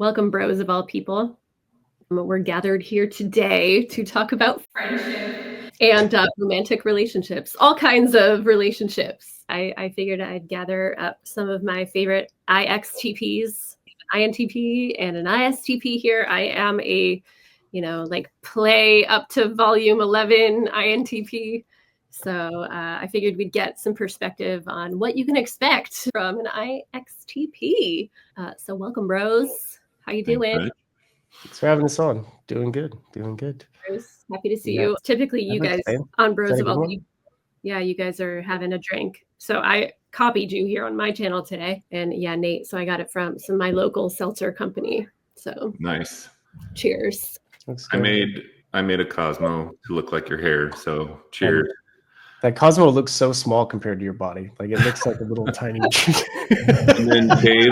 Welcome, bros of all people. We're gathered here today to talk about friendship and romantic relationships, all kinds of relationships. I figured I'd gather up some of my favorite IxTP's, INTP and an ISTP here. I am a, play up to volume 11 INTP. So I figured we'd get some perspective on what you can expect from an IxTP. So welcome, bros. How you doing? Thanks for having us on. Doing good. Bruce, happy to see you. Typically, you guys on Bros of All, you guys are having a drink. So I copied you here on my channel today, and Nate. So I got it from my local seltzer company. So nice. Cheers. I made a Cosmo to look like your hair. So cheers. That Cosmo looks so small compared to your body. Like it looks like a little tiny. And then Dave.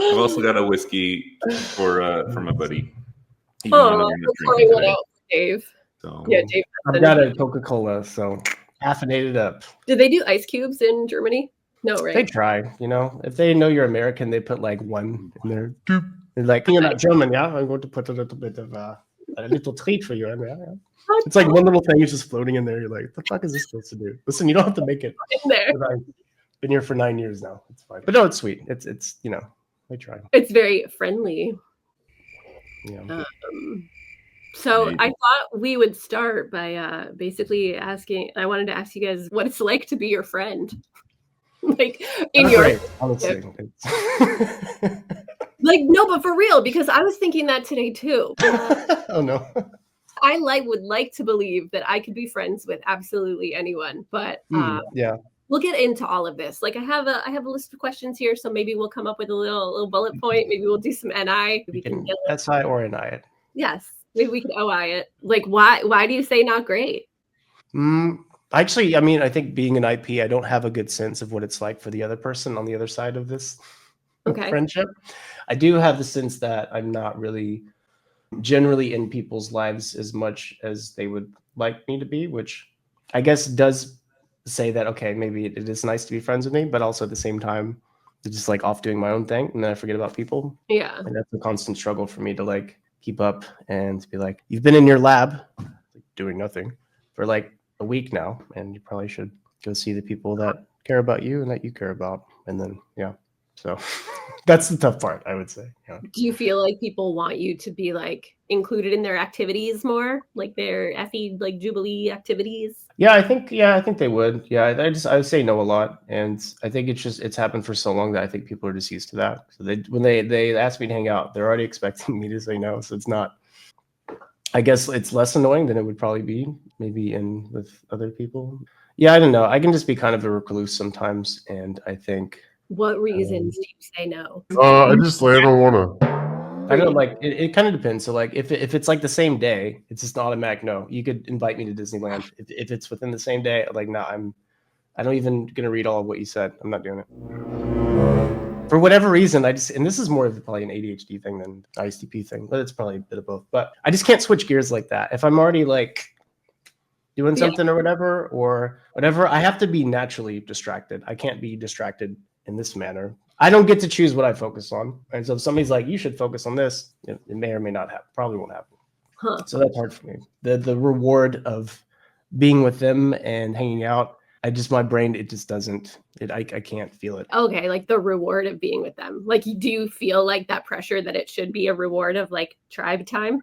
I've also got a whiskey from a buddy. Dave. So, Dave. I've got a Coca-Cola, so caffeinated up. Do they do ice cubes in Germany? No, right? They try. If they know you're American, they put like one in there. They're like, you're not German, yeah? I'm going to put a little bit of a little treat for you. Yeah. It's like one little thing is just floating in there. You're like, the fuck is this supposed to do? Listen, you don't have to make it. In there. I've been here for 9 years now. It's fine. But no, it's sweet. It's they try. It's very friendly. Yeah. So maybe. I thought we would start by basically asking. I wanted to ask you guys what it's like to be your friend, like in your honestly. Like no, but for real, because I was thinking that today too. Oh no. I would like to believe that I could be friends with absolutely anyone, but yeah. We'll get into all of this. Like I have a list of questions here, so maybe we'll come up with a little bullet point. Maybe we'll do some NI. We can SI or NI it. Yes, maybe we can OI it. Like why do you say not great? Actually, I think being an IP, I don't have a good sense of what it's like for the other person on the other side of this friendship. I do have the sense that I'm not really generally in people's lives as much as they would like me to be, which I guess does say that, okay, maybe it is nice to be friends with me, but also at the same time, it's just like off doing my own thing. And then I forget about people. Yeah. And that's a constant struggle for me to like keep up and be like, you've been in your lab doing nothing for like a week now. And you probably should go see the people that care about you and that you care about. And then, so that's the tough part, I would say. Yeah. Do you feel like people want you to be like included in their activities more, like their FE like Jubilee activities? Yeah, I think they would. Yeah, I would say no a lot, and I think it's happened for so long that I think people are just used to that. So when they ask me to hang out, they're already expecting me to say no. So it's not. I guess it's less annoying than it would probably be maybe with other people. Yeah, I don't know. I can just be kind of a recluse sometimes, and I think. What reasons do you say no? I just don't want to. I don't know, like it kind of depends. So like if it's like the same day, it's just an automatic no. You could invite me to Disneyland. If it's within the same day, like no, I don't even gonna read all of what you said. I'm not doing it. For whatever reason, and this is more of probably an ADHD thing than an ISTP thing, but it's probably a bit of both. But I just can't switch gears like that. If I'm already like doing something or whatever, I have to be naturally distracted. I can't be distracted in this manner. I don't get to choose what I focus on. And so if somebody's like, you should focus on this, it may or may not happen. Probably won't happen. Huh. So that's hard for me. The reward of being with them and hanging out, my brain, it just doesn't, I can't feel it. Okay, like the reward of being with them. Like, do you feel like that pressure that it should be a reward of like tribe time?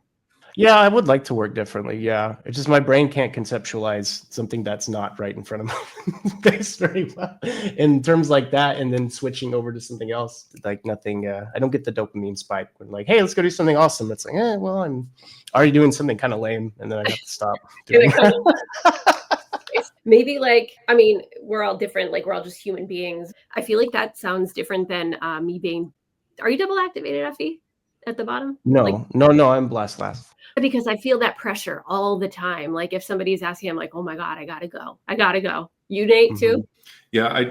Yeah, I would like to work differently. Yeah. It's just my brain can't conceptualize something that's not right in front of my face very well in terms like that. And then switching over to something else, like nothing, I don't get the dopamine spike when like, hey, let's go do something awesome. It's like, well, I'm already doing something kind of lame. And then I have to stop doing Maybe like, we're all different. Like we're all just human beings. I feel like that sounds different than me being, are you double activated, Effie? At the bottom? No, I'm blast last. Because I feel that pressure all the time. Like if somebody's asking, I'm like, oh my God, I gotta go. You, Nate, too? Yeah,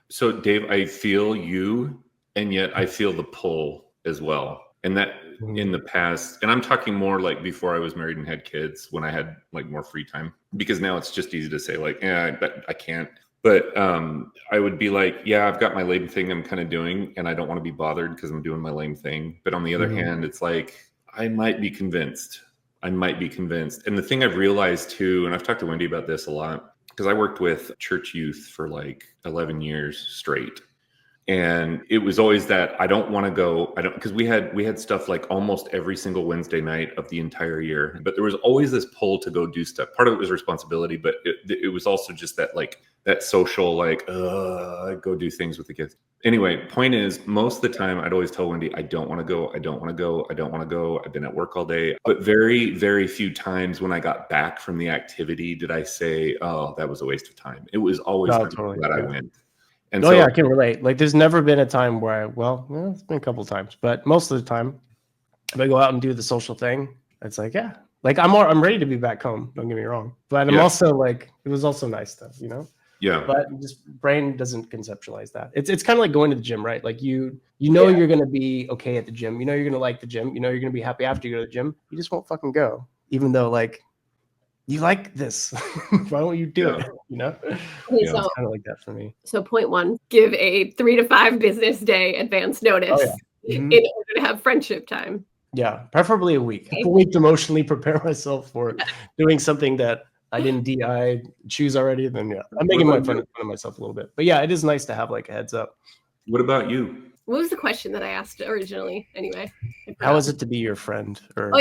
so Dave, I feel you, and yet I feel the pull as well. And that in the past, and I'm talking more like before I was married and had kids, when I had like more free time, because now it's just easy to say like, I can't. But I would be like, yeah, I've got my lame thing I'm kind of doing, and I don't want to be bothered because I'm doing my lame thing. But on the other hand, it's like, I might be convinced. And the thing I've realized too, and I've talked to Wendy about this a lot, because I worked with church youth for like 11 years straight. And it was always that I don't want to go. Because we had stuff like almost every single Wednesday night of the entire year. But there was always this pull to go do stuff. Part of it was responsibility, but it was also just that like that social like go do things with the kids. Anyway, point is, most of the time I'd always tell Wendy, I don't want to go. I don't want to go. I don't want to go. I've been at work all day. But very, very few times when I got back from the activity did I say, oh, that was a waste of time. It was always totally glad I went. And yeah, I can relate. Like, there's never been a time where it's been a couple of times, but most of the time, if I go out and do the social thing, it's like, yeah, like I'm ready to be back home. Don't get me wrong, but I'm also like, it was also nice stuff, you know. Yeah. But just brain doesn't conceptualize that. It's kind of like going to the gym, right? Like you know you're gonna be okay at the gym. You know you're gonna like the gym. You know you're gonna be happy after you go to the gym. You just won't fucking go, even though like you like this. Why don't you do it? You know? Okay, It's kind of like that for me. So point 1, give a 3 to 5 business day advance notice in order to have friendship time. Yeah, preferably a week. A week to emotionally prepare myself for doing something that I didn't choose already. Then I'm making fun of myself a little bit. But yeah, it is nice to have like a heads up. What about you? What was the question that I asked originally? Anyway, how is it to be your friend? Or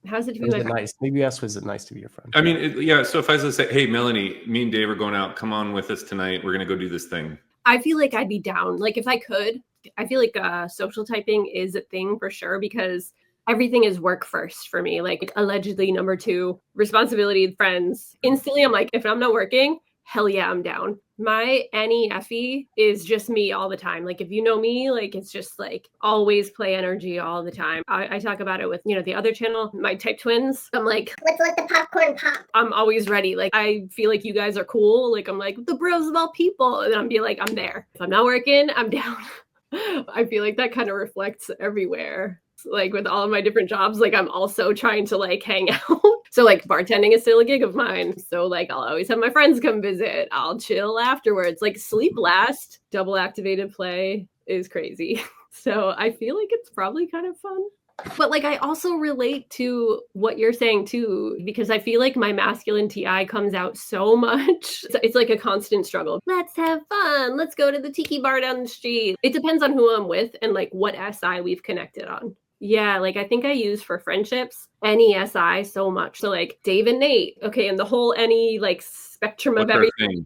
how's it to be my friend? Nice? Maybe you ask, was it nice to be your friend? I mean, so if I was to say, hey, Melanie, me and Dave are going out. Come on with us tonight. We're gonna go do this thing. I feel like I'd be down. Like if I could, I feel like social typing is a thing for sure because everything is work first for me. Like allegedly number 2, responsibility, friends. Instantly, I'm like, if I'm not working, hell yeah, I'm down. My NEFE is just me all the time. Like if you know me, like it's just like always play energy all the time. I talk about it with, the other channel, my type twins. I'm like, let's let the popcorn pop. I'm always ready. Like I feel like you guys are cool. Like I'm like the bros of all people. And I'm be like, I'm there. If I'm not working, I'm down. I feel like that kind of reflects everywhere. Like with all of my different jobs, like I'm also trying to like hang out. So like bartending is still a gig of mine. So like I'll always have my friends come visit. I'll chill afterwards. Like sleep last, double activated play is crazy. So I feel like it's probably kind of fun. But like I also relate to what you're saying too, because I feel like my masculine TI comes out so much. It's like a constant struggle. Let's have fun. Let's go to the tiki bar down the street. It depends on who I'm with and like what SI we've connected on. Yeah, like I think I use for friendships NESI so much. So like Dave and Nate, okay, and the whole NE like spectrum of everything.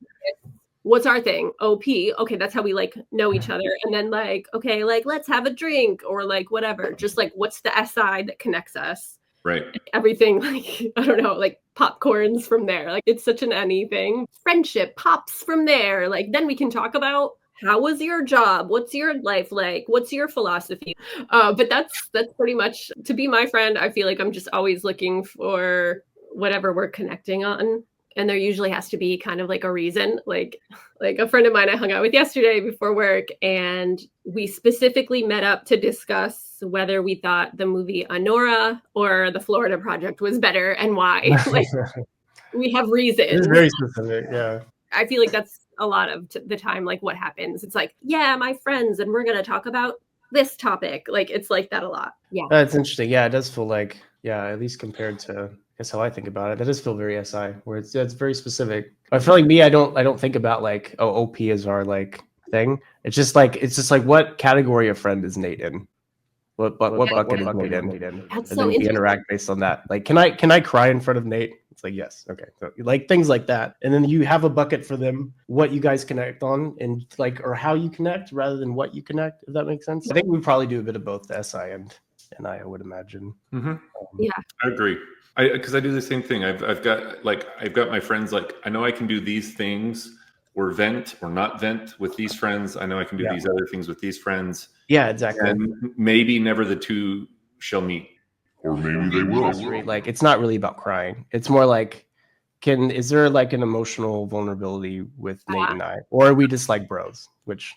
What's our thing? OP. Okay, that's how we like know each other. And then like, okay, like let's have a drink or like whatever. Just like what's the SI that connects us? Right. Everything like, I don't know, like popcorns from there. Like it's such an NE thing. Friendship pops from there. Like then we can talk about how was your job? What's your life like? What's your philosophy? But that's pretty much, to be my friend, I feel like I'm just always looking for whatever we're connecting on. And there usually has to be kind of like a reason. Like a friend of mine I hung out with yesterday before work, and we specifically met up to discuss whether we thought the movie Honora or The Florida Project was better and why. Like we have reasons. It's very specific, yeah. I feel like that's a lot of the time, like what happens. It's like, yeah, my friends, and we're going to talk about this topic. Like, it's like that a lot. Yeah. That's interesting. Yeah, it does feel like, at least compared to, I guess how I think about it, that does feel very SI, where it's very specific. I feel like me, I don't think about like, oh, OP is our like thing. It's just like what category of friend is Nate in? What bucket is Nate in? That's and so then we interact based on that. Like, can I cry in front of Nate? It's like, yes. Okay. So, like things like that. And then you have a bucket for them, what you guys connect on and like, or how you connect rather than what you connect, if that makes sense. I think we probably do a bit of both the SI and I would imagine. Mm-hmm. Yeah. I agree. Because I do the same thing. I've got my friends, like, I know I can do these things or vent or not vent with these friends. I know I can do these other things with these friends. Yeah, exactly. And maybe never the two shall meet. Or maybe they will. Like, it's not really about crying. It's more like, is there like an emotional vulnerability with Nate and I? Or are we just like bros? Which,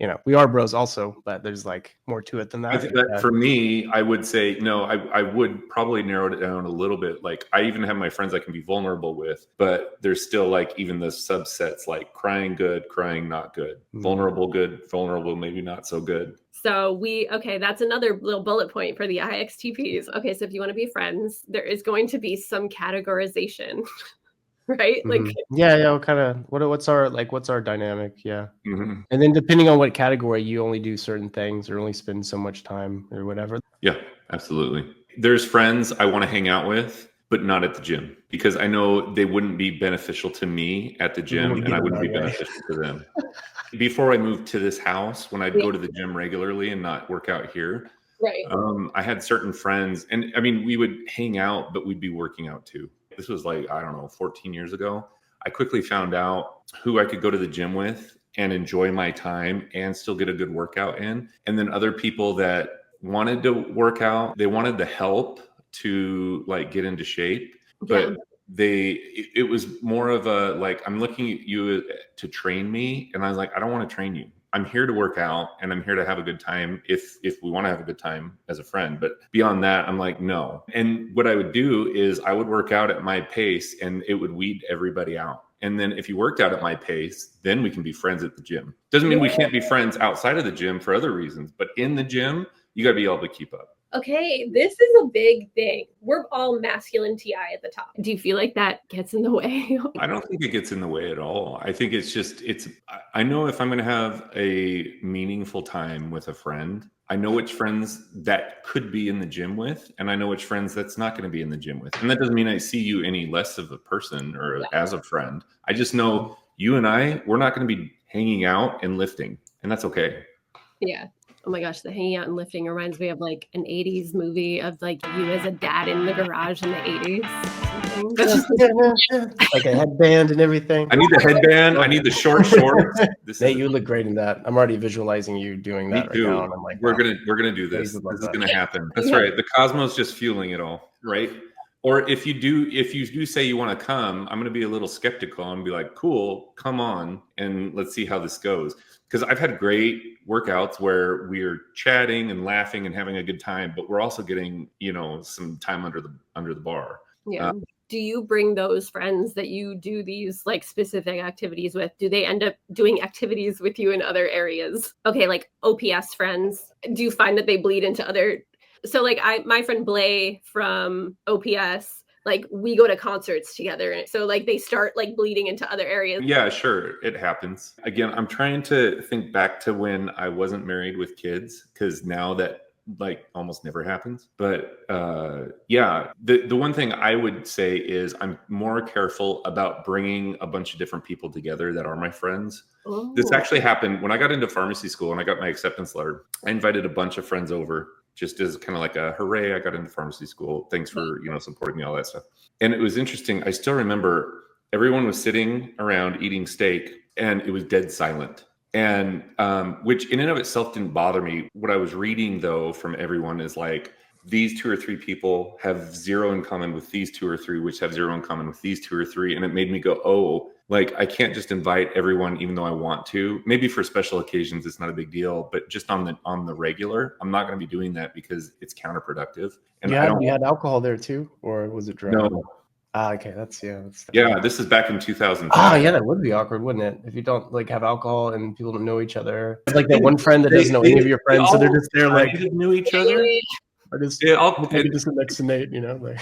you know, we are bros also, but there's like more to it than that. I think that for me, I would say, no, I would probably narrow it down a little bit. Like I even have my friends I can be vulnerable with, but there's still like even the subsets like crying good, crying not good, vulnerable good, vulnerable maybe not so good. So okay, that's another little bullet point for the IxTP's. Okay, so if you want to be friends, there is going to be some categorization, right? Like, yeah, what's our dynamic? Yeah. Mm-hmm. And then depending on what category, you only do certain things or only spend so much time or whatever. Yeah, absolutely. There's friends I want to hang out with, but not at the gym, because I know they wouldn't be beneficial to me at the gym and I wouldn't be beneficial to them. Before I moved to this house, when I'd go to the gym regularly and not work out here, right. I had certain friends, and I mean, we would hang out, but we'd be working out too. This was like, I don't know, 14 years ago. I quickly found out who I could go to the gym with and enjoy my time and still get a good workout in. And then other people that wanted to work out, they wanted the help to like get into shape, but it was more of a like, I'm looking at you to train me, and I was like, I don't want to train you. I'm here to work out and I'm here to have a good time if we want to have a good time as a friend. But beyond that, I'm like, no. And what I would do is I would work out at my pace and it would weed everybody out. And then if you worked out at my pace, then we can be friends at the gym. Doesn't mean we can't be friends outside of the gym for other reasons, but in the gym, you got to be able to keep up. Okay, this is a big thing. We're all masculine TI at the top. Do you feel like that gets in the way? I don't think it gets in the way at all. I think I know if I'm going to have a meaningful time with a friend, I know which friends that could be in the gym with, and I know which friends that's not going to be in the gym with. And that doesn't mean I see you any less of a person or as a friend. I just know you and we're not going to be hanging out and lifting, and that's okay. Yeah. Oh my gosh, the hanging out and lifting reminds me of like an 80s movie of like you as a dad in the garage in the 80s. That's just like a headband and everything. I need the headband. I need the short shorts. Nate, you look great in that. I'm already visualizing you doing that right now. And I'm like, we're gonna do this. This is gonna happen. That's right. The cosmos just fueling it all, right? Or if you do say you want to come, I'm gonna be a little skeptical and be like, cool, come on, and let's see how this goes. Because I've had great workouts where we're chatting and laughing and having a good time, but we're also getting, some time under the bar. Yeah. Do you bring those friends that you do these like specific activities with? Do they end up doing activities with you in other areas? Okay, like OPS friends. Do you find that they bleed into other? So like my friend Blay from OPS, like we go to concerts together. So like they start like bleeding into other areas. Yeah, sure. It happens. Again, I'm trying to think back to when I wasn't married with kids, because now that like almost never happens. But the one thing I would say is I'm more careful about bringing a bunch of different people together that are my friends. Oh. This actually happened when I got into pharmacy school and I got my acceptance letter. I invited a bunch of friends over, just as kind of like a hooray, I got into pharmacy school. Thanks for, supporting me, all that stuff. And it was interesting. I still remember everyone was sitting around eating steak and it was dead silent. And which in and of itself didn't bother me. What I was reading though from everyone is like, these 2 or 3 people have zero in common with these 2 or 3, which have zero in common with these 2 or 3. And it made me go, oh, like I can't just invite everyone, even though I want to. Maybe for special occasions, it's not a big deal, but just on the regular, I'm not going to be doing that because it's counterproductive. And you had alcohol there too, or was it dry? No. Okay, that's this is back in 2005. Oh yeah, that would be awkward, wouldn't it? If you don't like have alcohol and people don't know each other. It's like that one friend that doesn't know any of your friends, so they're just there like knew each other. Or just just next to Nate,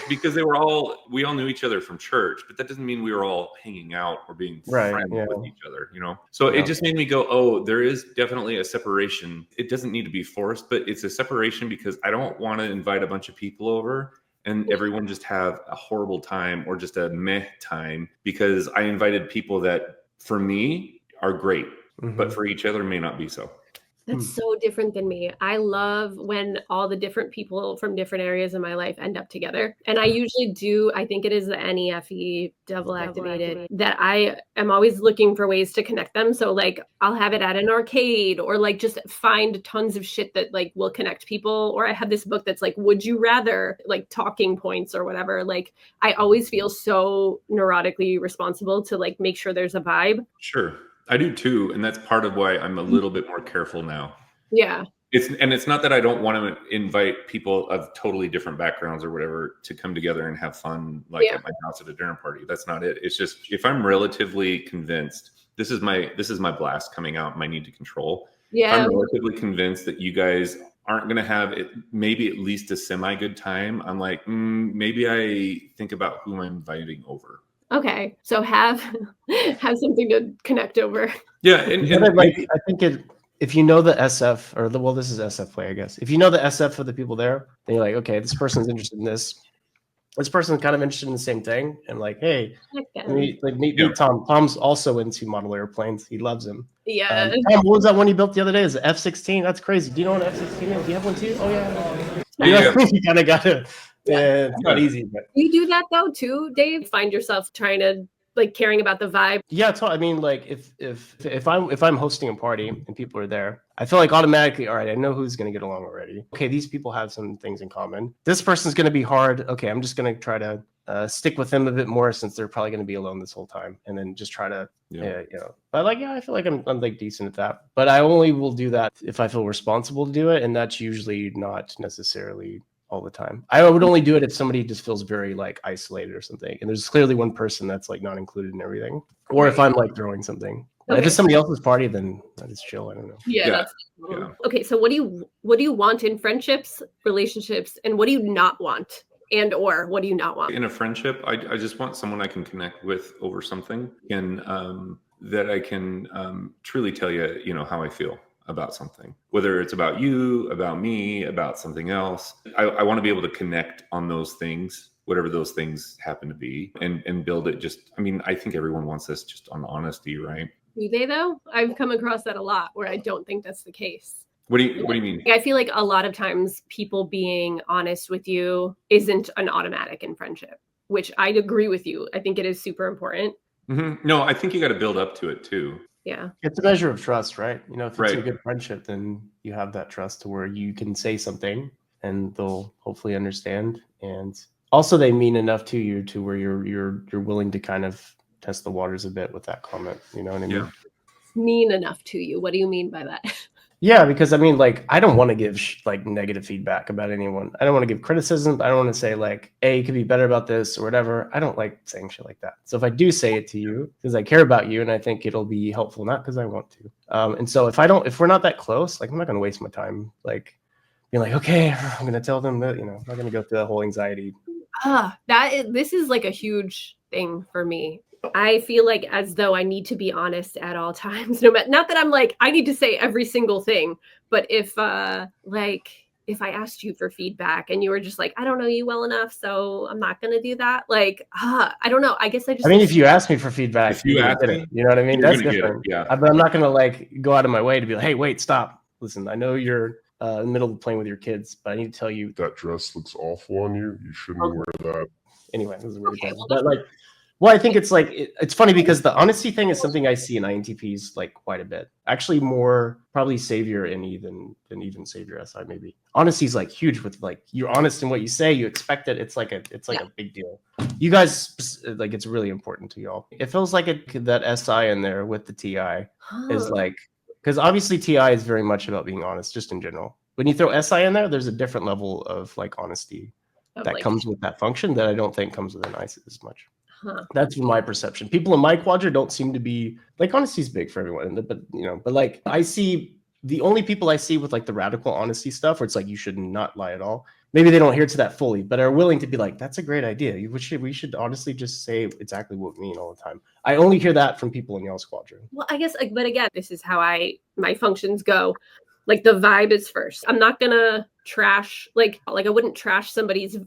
because we all knew each other from church, but that doesn't mean we were all hanging out or being friends with each other, So it just made me go, oh, there is definitely a separation. It doesn't need to be forced, but it's a separation because I don't want to invite a bunch of people over and everyone just have a horrible time or just a meh time, because I invited people that for me are great, but for each other may not be so. That's so different than me. I love when all the different people from different areas in my life end up together. And I usually do, I think it is the NEFE, double activated, that I am always looking for ways to connect them. So like I'll have it at an arcade or like just find tons of shit that like will connect people. Or I have this book that's like, would you rather, like talking points or whatever. Like I always feel so neurotically responsible to like make sure there's a vibe. Sure. I do too, and that's part of why I'm a little bit more careful now. Yeah. It's not that I don't want to invite people of totally different backgrounds or whatever to come together and have fun, like at my house at a dinner party. That's not it. It's just if I'm relatively convinced, this is my blast coming out, my need to control. Yeah. If I'm relatively convinced that you guys aren't going to have it, maybe at least a semi good time, I'm like, maybe I think about who I'm inviting over. Okay, so have something to connect over. Yeah, and I think if you know the SF or this is SF play, I guess. If you know the SF of the people there, then you're like, okay, this person's interested in this. This person's kind of interested in the same thing, and like, hey, meet Tom. Tom's also into model airplanes. He loves them. Yeah. Tom, what was that one you built the other day? Is it F-16? That's crazy. Do you know what an F-16 is? Do you have one too? Oh yeah. You kind of got to. It's not easy, but you do that though too, Dave. Find yourself trying to like caring about the vibe. Yeah, I mean, like if I'm hosting a party and people are there, I feel like automatically, all right, I know who's going to get along already. Okay, these people have some things in common. This person's going to be hard. Okay, I'm just going to try to stick with them a bit more since they're probably going to be alone this whole time, and then just try to, But I feel like I'm like decent at that. But I only will do that if I feel responsible to do it, and that's usually not necessarily all the time. I would only do it if somebody just feels very like isolated or something, and there's clearly one person that's like not included in everything, or if I'm like throwing something. Okay. If it's somebody else's party, then I just chill. I don't know. Yeah. Okay, so what do you want in friendships, relationships, and what do you not want? And or what do you not want? In a friendship, I just want someone I can connect with over something, and that I can truly tell you, how I feel about something, whether it's about you, about me, about something else. I want to be able to connect on those things, whatever those things happen to be, and build it. I think everyone wants this just on honesty, right? Do they though? I've come across that a lot where I don't think that's the case. What do you mean? I feel like a lot of times people being honest with you isn't an automatic in friendship, which I agree with you. I think it is super important. Mm-hmm. No, I think you got to build up to it too. Yeah. It's a measure of trust, right? If it's a good friendship, then you have that trust to where you can say something and they'll hopefully understand. And also they mean enough to you to where you're willing to kind of test the waters a bit with that comment. You know what I mean? Yeah. Mean enough to you. What do you mean by that? Yeah, because I don't want to give negative feedback about anyone. I don't want to give criticism. I don't want to say like, hey, you could be better about this or whatever. I don't like saying shit like that. So if I do say it to you, because I care about you and I think it'll be helpful, not because I want to. And so if we're not that close, like I'm not going to waste my time, like being like, okay, I'm going to tell them that, I'm not going to go through that whole anxiety. This is like a huge thing for me. I feel like as though I need to be honest at all times. Not that I'm like, I need to say every single thing, but if I asked you for feedback and you were just like, I don't know you well enough, so I'm not going to do that. Like, I don't know. I guess if you ask me for feedback, you know what I mean? That's different. Yeah. But I'm not going to like go out of my way to be like, hey, wait, stop. Listen, I know you're in the middle of playing with your kids, but I need to tell you that dress looks awful on you. You shouldn't wear that. Anyway, this is really bad. But like, well, I think it's like it's funny because the honesty thing is something I see in IxTP's like quite a bit. Actually, more probably Savior and than even Savior SI maybe. Honesty is like huge with like you're honest in what you say. You expect it. It's like a big deal. You guys like it's really important to y'all. It feels like that SI in there with the TI is like because obviously TI is very much about being honest just in general. When you throw SI in there, there's a different level of like honesty that comes with that function that I don't think comes with an ICE as much. That's my perception. People in my quadrant don't seem to be like honesty is big for everyone, but like I see the only people I see with like the radical honesty stuff where it's like you should not lie at all. Maybe they don't hear to that fully, but are willing to be like, that's a great idea. We should honestly just say exactly what we mean all the time. I only hear that from people in y'all's quadrant. Well, I guess, but again, this is how my functions go. Like the vibe is first. I'm not gonna trash like I wouldn't trash the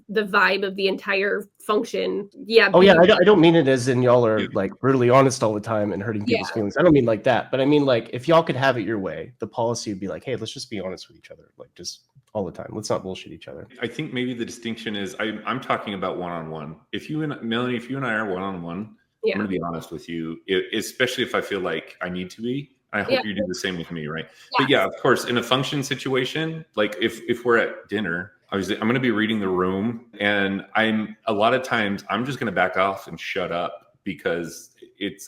vibe of the entire function. Yeah. Oh yeah, I don't mean it as in y'all are like brutally honest all the time and hurting people's feelings. I don't mean like that, but I mean like if y'all could have it your way, the policy would be like, hey, let's just be honest with each other, like just all the time. Let's not bullshit each other. I think maybe the distinction is I'm talking about one-on-one. If you and Melanie, if you and I are one-on-one, I'm gonna be honest with you, especially if I feel like I need to be. I hope you do the same with me, right? Yeah. But yeah, of course, in a function situation, like if we're at dinner, obviously I'm going to be reading the room, and a lot of times I'm just going to back off and shut up because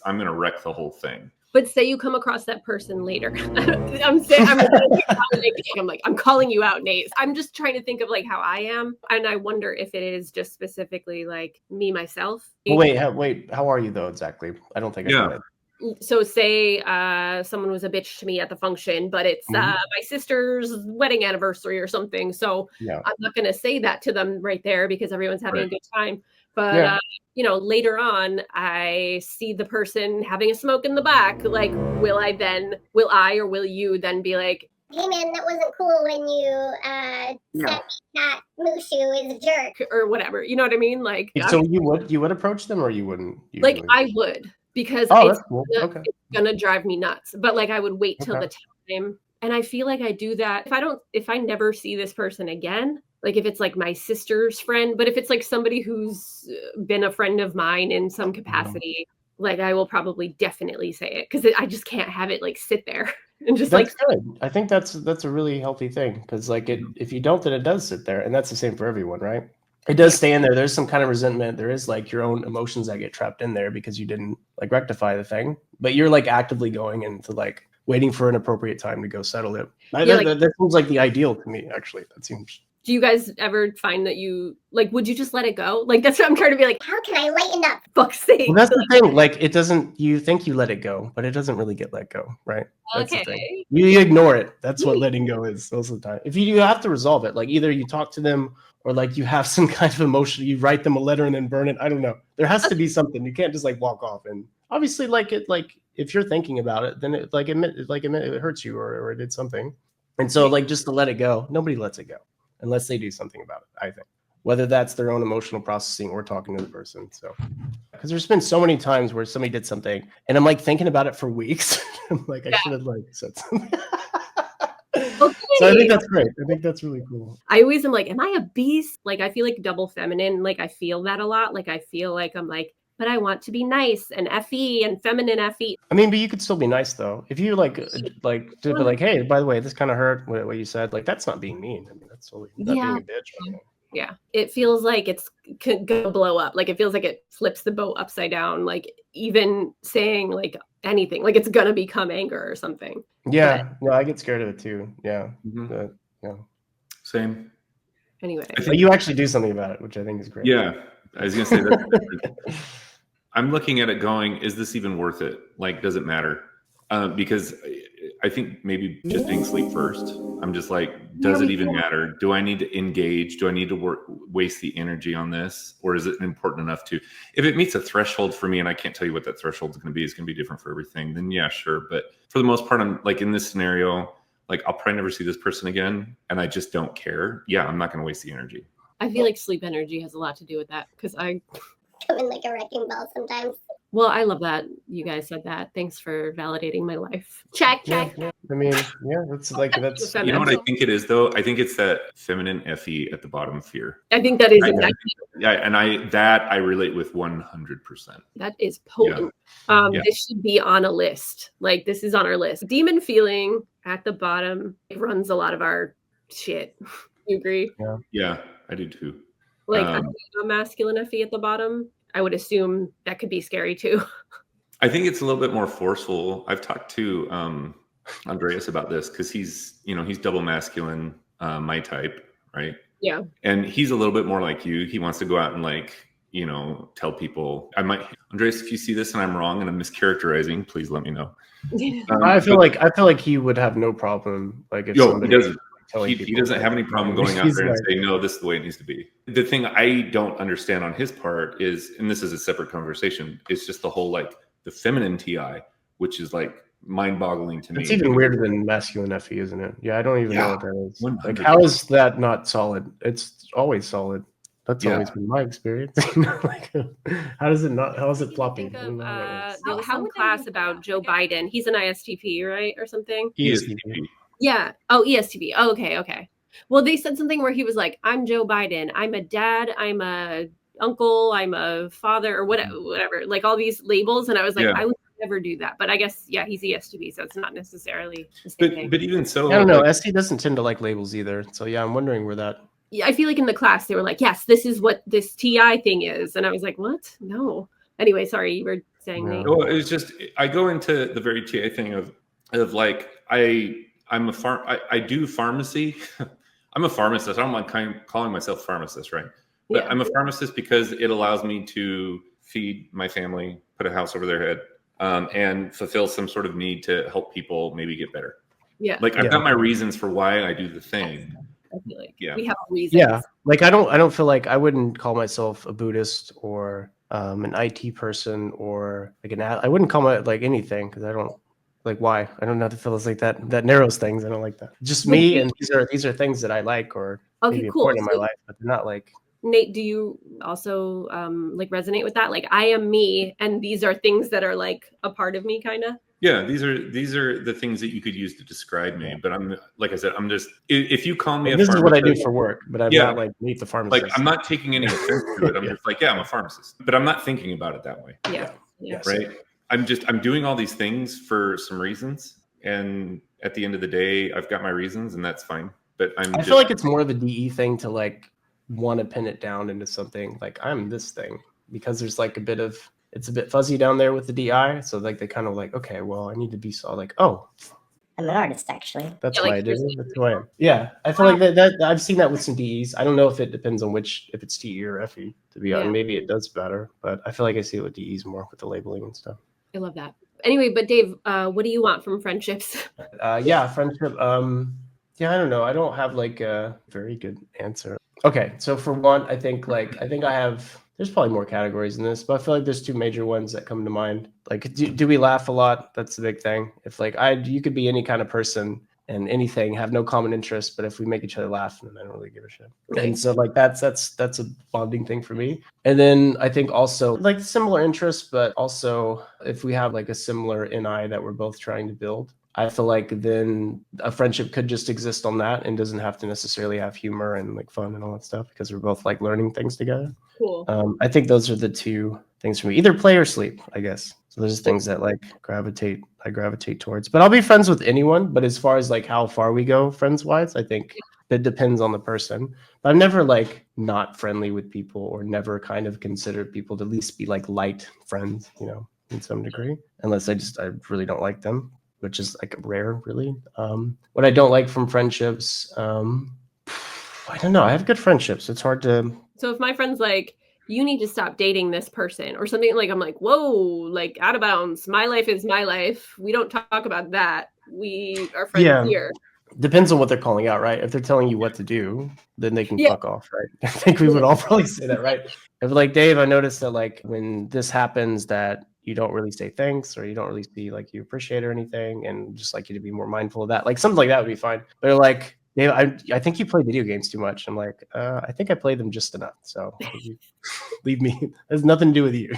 I'm going to wreck the whole thing. But say you come across that person later. I'm calling you out, Nate. I'm just trying to think of like how I am. And I wonder if it is just specifically like me, myself. Well, wait, how are you though, exactly? I don't think I got it. So say someone was a bitch to me at the function, but it's my sister's wedding anniversary or something. So I'm not going to say that to them right there because everyone's having a good time. But, you know, later on, I see the person having a smoke in the back. Like, will I or will you then be like, hey man, that wasn't cool when you said that Mushu is a jerk or whatever. You know what I mean? Like, so you would approach them or you wouldn't? Usually? Like, I would. Because it's gonna drive me nuts. But like I would wait till the time. And I feel like I do that if I never see this person again, like if it's like my sister's friend, but if it's like somebody who's been a friend of mine in some capacity, like I will probably definitely say it because I just can't have it like sit there and just that's good. I think that's a really healthy thing because like if you don't, then it does sit there, and that's the same for everyone, right? It does stay in there. There's some kind of resentment. There is like your own emotions that get trapped in there because you didn't like rectify the thing, but you're like actively going into like waiting for an appropriate time to go settle it. That seems like the ideal to me, actually. That seems. Do you guys ever find that you like, would you just let it go? Like, that's what I'm trying to be like, how can I lighten up? Fuck's sake. Well, that's the thing. Like, it doesn't, you think you let it go, but it doesn't really get let go, right? That's the thing. You ignore it. That's what letting go is most of the time. If you have to resolve it, like either you talk to them or like you have some kind of emotion, you write them a letter and then burn it. I don't know. There has to be something. You can't just like walk off. And obviously like if you're thinking about it, then it hurts you or it did something. And so like just to let it go, nobody lets it go unless they do something about it, I think. Whether that's their own emotional processing or talking to the person. So, because there's been so many times where somebody did something and I'm like thinking about it for weeks. I'm like, I should have like said something. Okay. So I think that's great. I think that's really cool. I always am like, am I a beast? Like, I feel like double feminine. Like, I feel that a lot. Like, I feel like I'm like, but I want to be nice and FE and feminine FE. I mean, but you could still be nice though. If you like to be like, hey, by the way, this kind of hurt what you said. Like, that's not being mean. I mean, that's totally not being a bitch. Yeah, it feels like it's gonna blow up. Like it feels like it flips the boat upside down. Like even saying like anything, like it's gonna become anger or something. Yeah, no, I get scared of it too. Yeah, Same. Anyway, but you actually do something about it, which I think is great. Yeah, I was gonna say that. I'm looking at it going, is this even worth it? Like, does it matter? Because I think maybe just being sleep first. I'm just like, does it even matter? Do I need to engage? Do I need to waste the energy on this? Or is it important enough to, if it meets a threshold for me and I can't tell you what that threshold is going to be, it's going to be different for everything, then yeah, sure. But for the most part, I'm like in this scenario, like I'll probably never see this person again and I just don't care. Yeah, I'm not going to waste the energy. I feel like sleep energy has a lot to do with that because I come in like a wrecking ball sometimes. Well, I love that you guys said that. Thanks for validating my life. Check. Yeah. I mean, yeah, that's like that's. You know what I think it is though? I think it's that feminine FE at the bottom of fear. I think that is exactly. Yeah, and I relate with 100%. That is potent. Yeah. This should be on a list. Like this is on our list. Demon feeling at the bottom runs a lot of our shit. You agree? Yeah, I do too. Like a masculine FE at the bottom. I would assume that could be scary too. I think it's a little bit more forceful. I've talked to Andreas about this because he's double masculine, my type, right? Yeah. And he's a little bit more like you. He wants to go out and like, tell people. Andreas, if you see this and I'm wrong and I'm mischaracterizing, please let me know. I feel like he would have no problem. Like if somebody he doesn't have any problem going out there and saying, no, this is the way it needs to be. The thing I don't understand on his part is, and this is a separate conversation, it's just the whole like the feminine TI, which is like mind-boggling to me. It's even weirder than masculine FE, isn't it? Yeah, I don't even know what that is. 100%. Like, how is that not solid? It's always solid. That's always been my experience. Like, how is it floppy? There was some class about Joe Biden. He's an ISTP, right, or something? ESTP. Yeah. Oh, ESTP. Oh, okay. Well, they said something where he was like, I'm Joe Biden. I'm a dad. I'm a uncle. I'm a father or whatever. Like all these labels. And I was like, I would never do that. But I guess, he's ESTP. So it's not necessarily the same thing. But even so. I don't know. ST doesn't tend to like labels either. So yeah, I'm wondering where that. Yeah, I feel like in the class, they were like, yes, this is what this TI thing is. And I was like, what? No. Anyway, sorry. You were saying, Yeah. Nate? Oh, it was just I go into the very TA thing of like I do pharmacy. I'm a pharmacist. I don't like calling myself pharmacist, right? But Yeah. I'm a pharmacist because it allows me to feed my family, put a house over their head, and fulfill some sort of need to help people maybe get better. Yeah. Like I've Yeah. got my reasons for why I do the thing. I feel like Yeah. we have reasons. Yeah, like I don't feel like I wouldn't call myself a Buddhist or an IT person or like I wouldn't call my like anything because I don't like why I don't know how to feel it's like that narrows things. I don't like that. Just Would me, you- and these are things that I like or Okay, maybe cool. important in my So- life, but they're not like. Nate, do you also like resonate with that? Like I am me, and these are things that are like a part of me, kind of. Yeah, these are the things that you could use to describe me. But I'm like I said, I'm just if you call me Like, a this is what I do pharmacist, for work, but I'm Yeah. not like Meet the Pharmacist. like I'm not taking any offense to it. I'm Yeah. just like, yeah, I'm a pharmacist, but I'm not thinking about it that way, Yeah. Yes. right? I'm doing all these things for some reasons, and at the end of the day, I've got my reasons, and that's fine. But I feel like it's more of a DE thing to like want to pin it down into something like I'm this thing because there's like it's a bit fuzzy down there with the DI. So like they kind of like, okay, well, I need to be like, oh, I'm an artist, actually. that's Yeah, why like I did you're it. That's who I am. Yeah, I feel like that I've seen that with some DEs. I don't know if it depends on if it's TE or FE. To be honest, Yeah. maybe it does better, but I feel like I see it with DEs more with the labeling and stuff. I love that. Anyway, but Dave, what do you want from friendships? Yeah, friendship. Yeah, I don't know. I don't have like a very good answer. Okay, so for one, I think I have. There's probably more categories in this, but I feel like there's two major ones that come to mind. Like, do we laugh a lot? That's the big thing. If like you could be any kind of person and anything, have no common interest, but if we make each other laugh, then I don't really give a shit. Right. And so like that's a bonding thing for me. And then I think also like similar interests, but also if we have like a similar NI that we're both trying to build, I feel like then a friendship could just exist on that and doesn't have to necessarily have humor and like fun and all that stuff because we're both like learning things together. Cool. I think those are the two things for me. Either play or sleep, I guess. So there's things that like I gravitate towards. But I'll be friends with anyone. But as far as like how far we go friends wise, I think it depends on the person. But I'm never like not friendly with people or never kind of considered people to at least be like light friends, you know, in some degree. Unless I really don't like them, which is like rare, really. What I don't like from friendships, I don't know. I have good friendships. It's hard to. So if my friend's like, you need to stop dating this person or something, like I'm like, whoa, like out of bounds. My life is my life. We don't talk about that. We are friends here. Depends on what they're calling out, right? If they're telling you what to do, then they can fuck off, right? I think we would all probably say that, right? If like, Dave, I noticed that like when this happens that you don't really say thanks or you don't really see like you appreciate or anything and just like you to be more mindful of that. Like something like that would be fine. But like, Dave, I think you play video games too much. I'm like, I think I play them just enough. So leave me. It has nothing to do with you.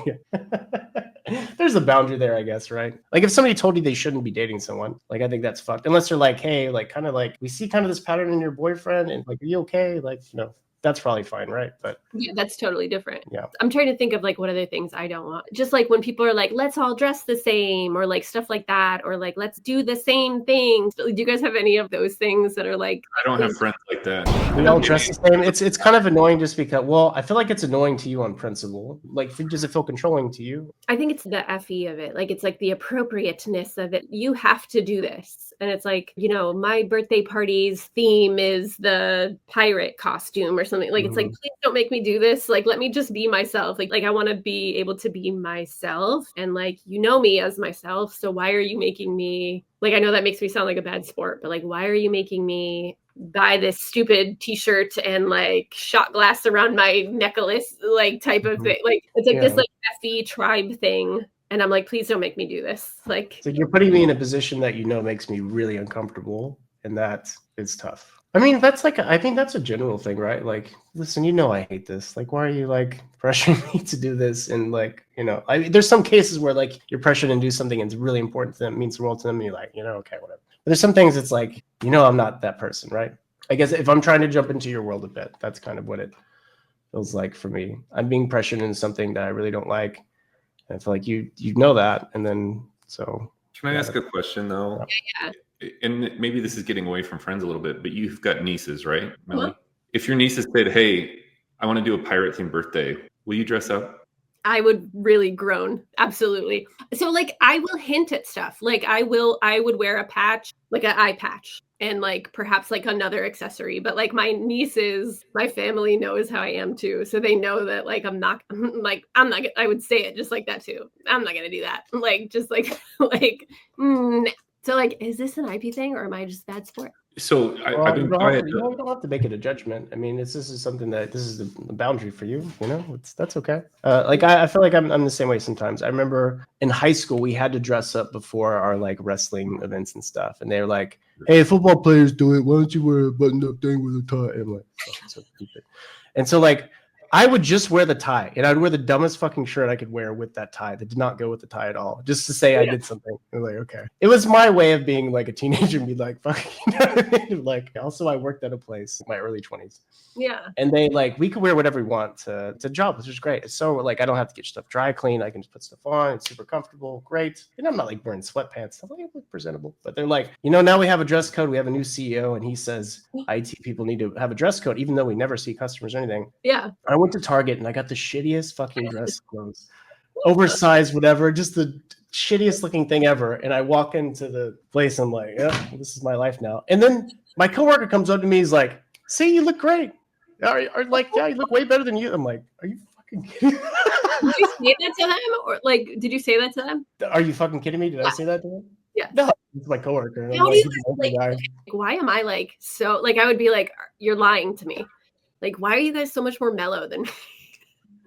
There's a boundary there, I guess, right? Like if somebody told you they shouldn't be dating someone, like I think that's fucked. Unless they're like, hey, like kind of like we see kind of this pattern in your boyfriend, and like, are you okay? Like, you know, that's probably fine, right? But yeah, that's totally different. Yeah. I'm trying to think of like what other things I don't want. Just like when people are like, let's all dress the same or like stuff like that, or like let's do the same thing. Do you guys have any of those things that are like I don't have friends like that. we all dress the same. It's kind of annoying just because, well, I feel like it's annoying to you on principle. Like, does it feel controlling to you? I think it's the FE of it. Like, it's like the appropriateness of it. You have to do this. And it's like, you know, my birthday party's theme is the pirate costume or something. Like, it's like, please don't make me do this. Like, let me just be myself. Like I want to be able to be myself. And like, you know me as myself. So why are you making me, like, I know that makes me sound like a bad sport, but like, why are you making me buy this stupid t-shirt and like shot glass around my necklace, like type of thing? Like, it's like this like FE tribe thing. And I'm like, please don't make me do this. Like, so you're putting me in a position that you know makes me really uncomfortable, and that is tough. I mean, that's like I think that's a general thing, right? Like, listen, you know, I hate this. Like, why are you like pressuring me to do this? And like, you know, there's some cases where like you're pressured to do something and it's really important to them, means the world to them, and you're like, you know, okay, whatever. But there's some things it's like, you know, I'm not that person, right? I guess if I'm trying to jump into your world a bit, that's kind of what it feels like for me. I'm being pressured into something that I really don't like. I feel like you know that, and then so. Can I ask a question though? yeah. And maybe this is getting away from friends a little bit, but you've got nieces, right, Melly? If your nieces said, "Hey, I want to do a pirate themed birthday," will you dress up? I would really groan. Absolutely. So like I will hint at stuff. Like I would wear a patch, like an eye patch, and like perhaps like another accessory. But like my nieces, my family knows how I am too. So they know that like I'm not I would say it just like that too. I'm not gonna do that. Like just like like so like is this an IP thing or am I just bad sport? So I've been you don't have to make it a judgment. I mean, this is something that this is the boundary for you. You know, that's okay. Like I feel like I'm the same way sometimes. I remember in high school we had to dress up before our like wrestling events and stuff, and they were like, "Hey, football players do it. Why don't you wear a button-up thing with a tie?" And I'm like, oh, so stupid. And so like I would just wear the tie, and I'd wear the dumbest fucking shirt I could wear with that tie that did not go with the tie at all, just to say I did something. I'm like, okay. It was my way of being like a teenager and be like, fuck, you know what I mean? Like, also, I worked at a place in my early 20s. Yeah. And they like, we could wear whatever we want to job, which is great. It's so like, I don't have to get stuff dry clean. I can just put stuff on. It's super comfortable. Great. And I'm not like wearing sweatpants. I'm like, I look presentable. But they're like, you know, now we have a dress code. We have a new CEO, and he says IT people need to have a dress code, even though we never see customers or anything. Yeah. I went to Target and I got the shittiest fucking dress clothes, oversized, whatever, just the shittiest looking thing ever. And I walk into the place. And I'm like, yeah, this is my life now. And then my coworker comes up to me. He's like, "See, you look great." Are like, "Yeah, you look way better than you." I'm like, "Are you fucking kidding me?" Did you say that to them, or like, did you say that to them? Are you fucking kidding me? Did I say that to him? Yeah. No, it's my coworker. And I'm How do like, you like, why am I like so like I would be like, you're lying to me. Like, why are you guys so much more mellow than me?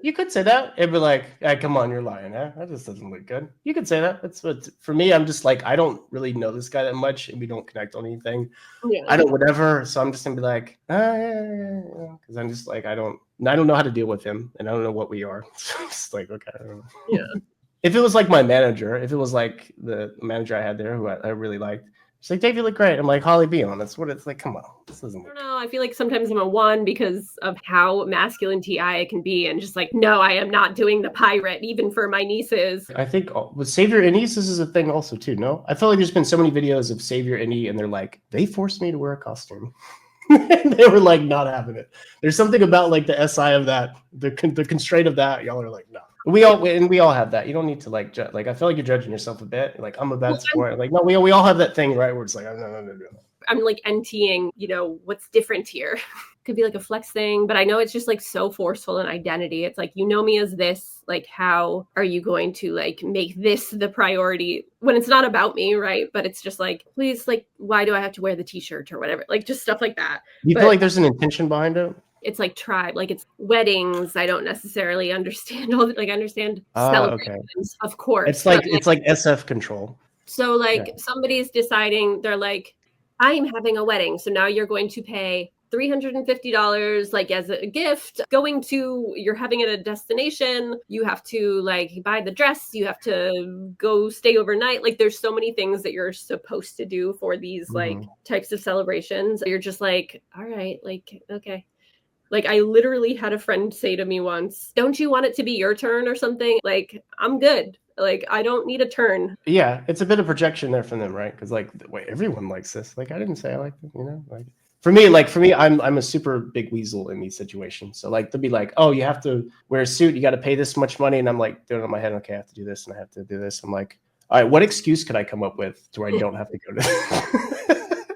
You could say that. It'd be like, hey, come on, you're lying, huh? That just doesn't look good. You could say that. That's what for me, I'm just like, I don't really know this guy that much, and we don't connect on anything. Yeah. I don't whatever. So I'm just gonna be like, yeah. Because I'm just like, I don't know how to deal with him, and I don't know what we are. So I'm just like, okay, I don't know. Yeah. If it was like my manager, if it was like the manager I had there who I really liked, she's like, "Dave, you look great." I'm like, "Holly, be honest." What it's like, come on, this doesn't I look don't know. I feel like sometimes I'm a 1 because of how masculine TI I can be, and just like, no, I am not doing the pirate, even for my nieces. I think with Savior Innies, this is a thing also too. No, I feel like there's been so many videos of Savior Innie, and they're like, they forced me to wear a costume. They were like not having it. There's something about like the SI of that, the constraint of that. Y'all are like, no. We all have that. You don't need to like like. I feel like you're judging yourself a bit. Like I'm a bad sport. Like no, we all have that thing, right? Where it's like, no. I'm like NTing, you know, what's different here. Could be like a flex thing, but I know it's just like so forceful in identity. It's like, you know me as this, like, how are you going to like make this the priority when it's not about me, right? But it's just like, please, like, why do I have to wear the t-shirt or whatever? Like just stuff like that. You feel like there's an intention behind it? It's like tribe, like it's weddings. I don't necessarily understand all like I understand celebrations, of course. It's like SF control. So like somebody's deciding, they're like, I'm having a wedding, so now you're going to pay $350 like as a gift. You're having it at a destination. You have to like buy the dress. You have to go stay overnight. Like there's so many things that you're supposed to do for these like types of celebrations. You're just like, all right, like, okay. Like I literally had a friend say to me once, don't you want it to be your turn or something? Like, I'm good. Like, I don't need a turn. Yeah, it's a bit of projection there from them, right? Because like, wait, everyone likes this. Like, I didn't say I like it, you know? Like for me, I'm a super big weasel in these situations. So like they'll be like, oh, you have to wear a suit, you got to pay this much money. And I'm like doing it in my head, okay, I have to do this and I have to do this. I'm like, all right, what excuse could I come up with to where I don't have to go to this?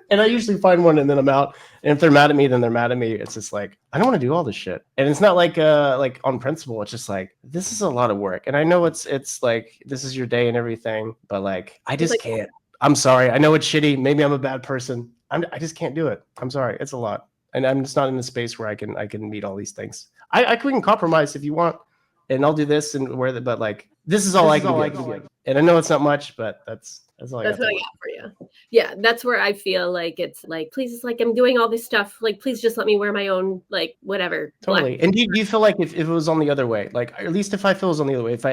And I usually find one and then I'm out. And if they're mad at me, then they're mad at me. It's just like, I don't want to do all this shit. And it's not like on principle. It's just like, this is a lot of work. And I know it's like, this is your day and everything, but like, I just can't. I'm sorry. I know it's shitty. Maybe I'm a bad person. I just can't do it. I'm sorry. It's a lot. And I'm just not in the space where I can meet all these things. I can compromise if you want. And I'll do this and wear that. But like, this is all I can do. And I know it's not much, but that's all I got for you. Yeah, that's where I feel like it's like, please, like I'm doing all this stuff. Like, please just let me wear my own, like, whatever. Totally. And do you feel like if it was on the other way, like at least if I feel it was on the other way, if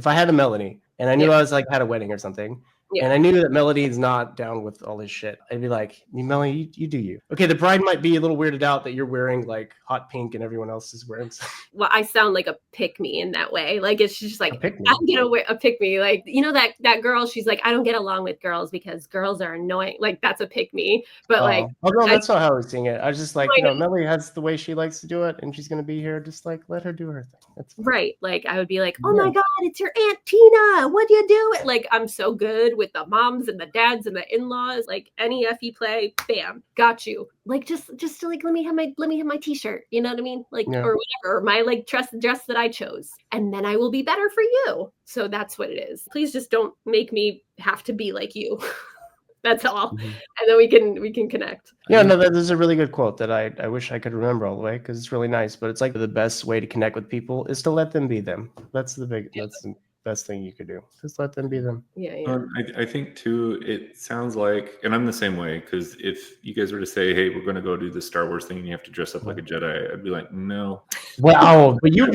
I had a Melanie and I knew I was like had a wedding or something, Yeah. And I knew that Melody is not down with all this shit. I'd be like, Melody, you do you. Okay, the bride might be a little weirded out that you're wearing like hot pink and everyone else is wearing something. Well, I sound like a pick me in that way. Like it's just like pick me. I'm gonna wear a pick me. Like, you know, that girl, she's like, I don't get along with girls because girls are annoying. Like that's a pick me. But like oh no, that's not how I was seeing it. I was just like, I know. Melody has the way she likes to do it, and she's gonna be here. Just like let her do her thing. That's fine. Right. Like I would be like, oh my God, it's your Aunt Tina. What do you do? Like I'm so good with the moms and the dads and the in-laws. Like any FE play, bam, got you. Like just to like let me have my t-shirt. You know what I mean? Like or whatever, or my like dress that I chose. And then I will be better for you. So that's what it is. Please just don't make me have to be like you. That's all. And then we can connect. Yeah, no, that is a really good quote that I wish I could remember all the way because it's really nice. But it's like the best way to connect with people is to let them be them. That's the best thing you could do. Just let them be them. Yeah. I think too, it sounds like, and I'm the same way, because if you guys were to say, hey, we're going to go do the Star Wars thing and you have to dress up like a Jedi, I'd be like, no. Wow, but you'd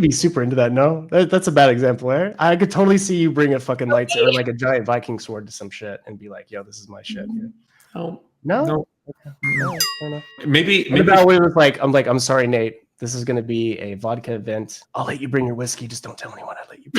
be super into that. No, that's a bad example there. I could totally see you bring a fucking lightsaber or like a giant Viking sword to some shit and be like, yo, this is my shit. Oh, no. Maybe about it was like, I'm sorry, Nate. This is going to be a vodka event. I'll let you bring your whiskey. Just don't tell anyone I let you.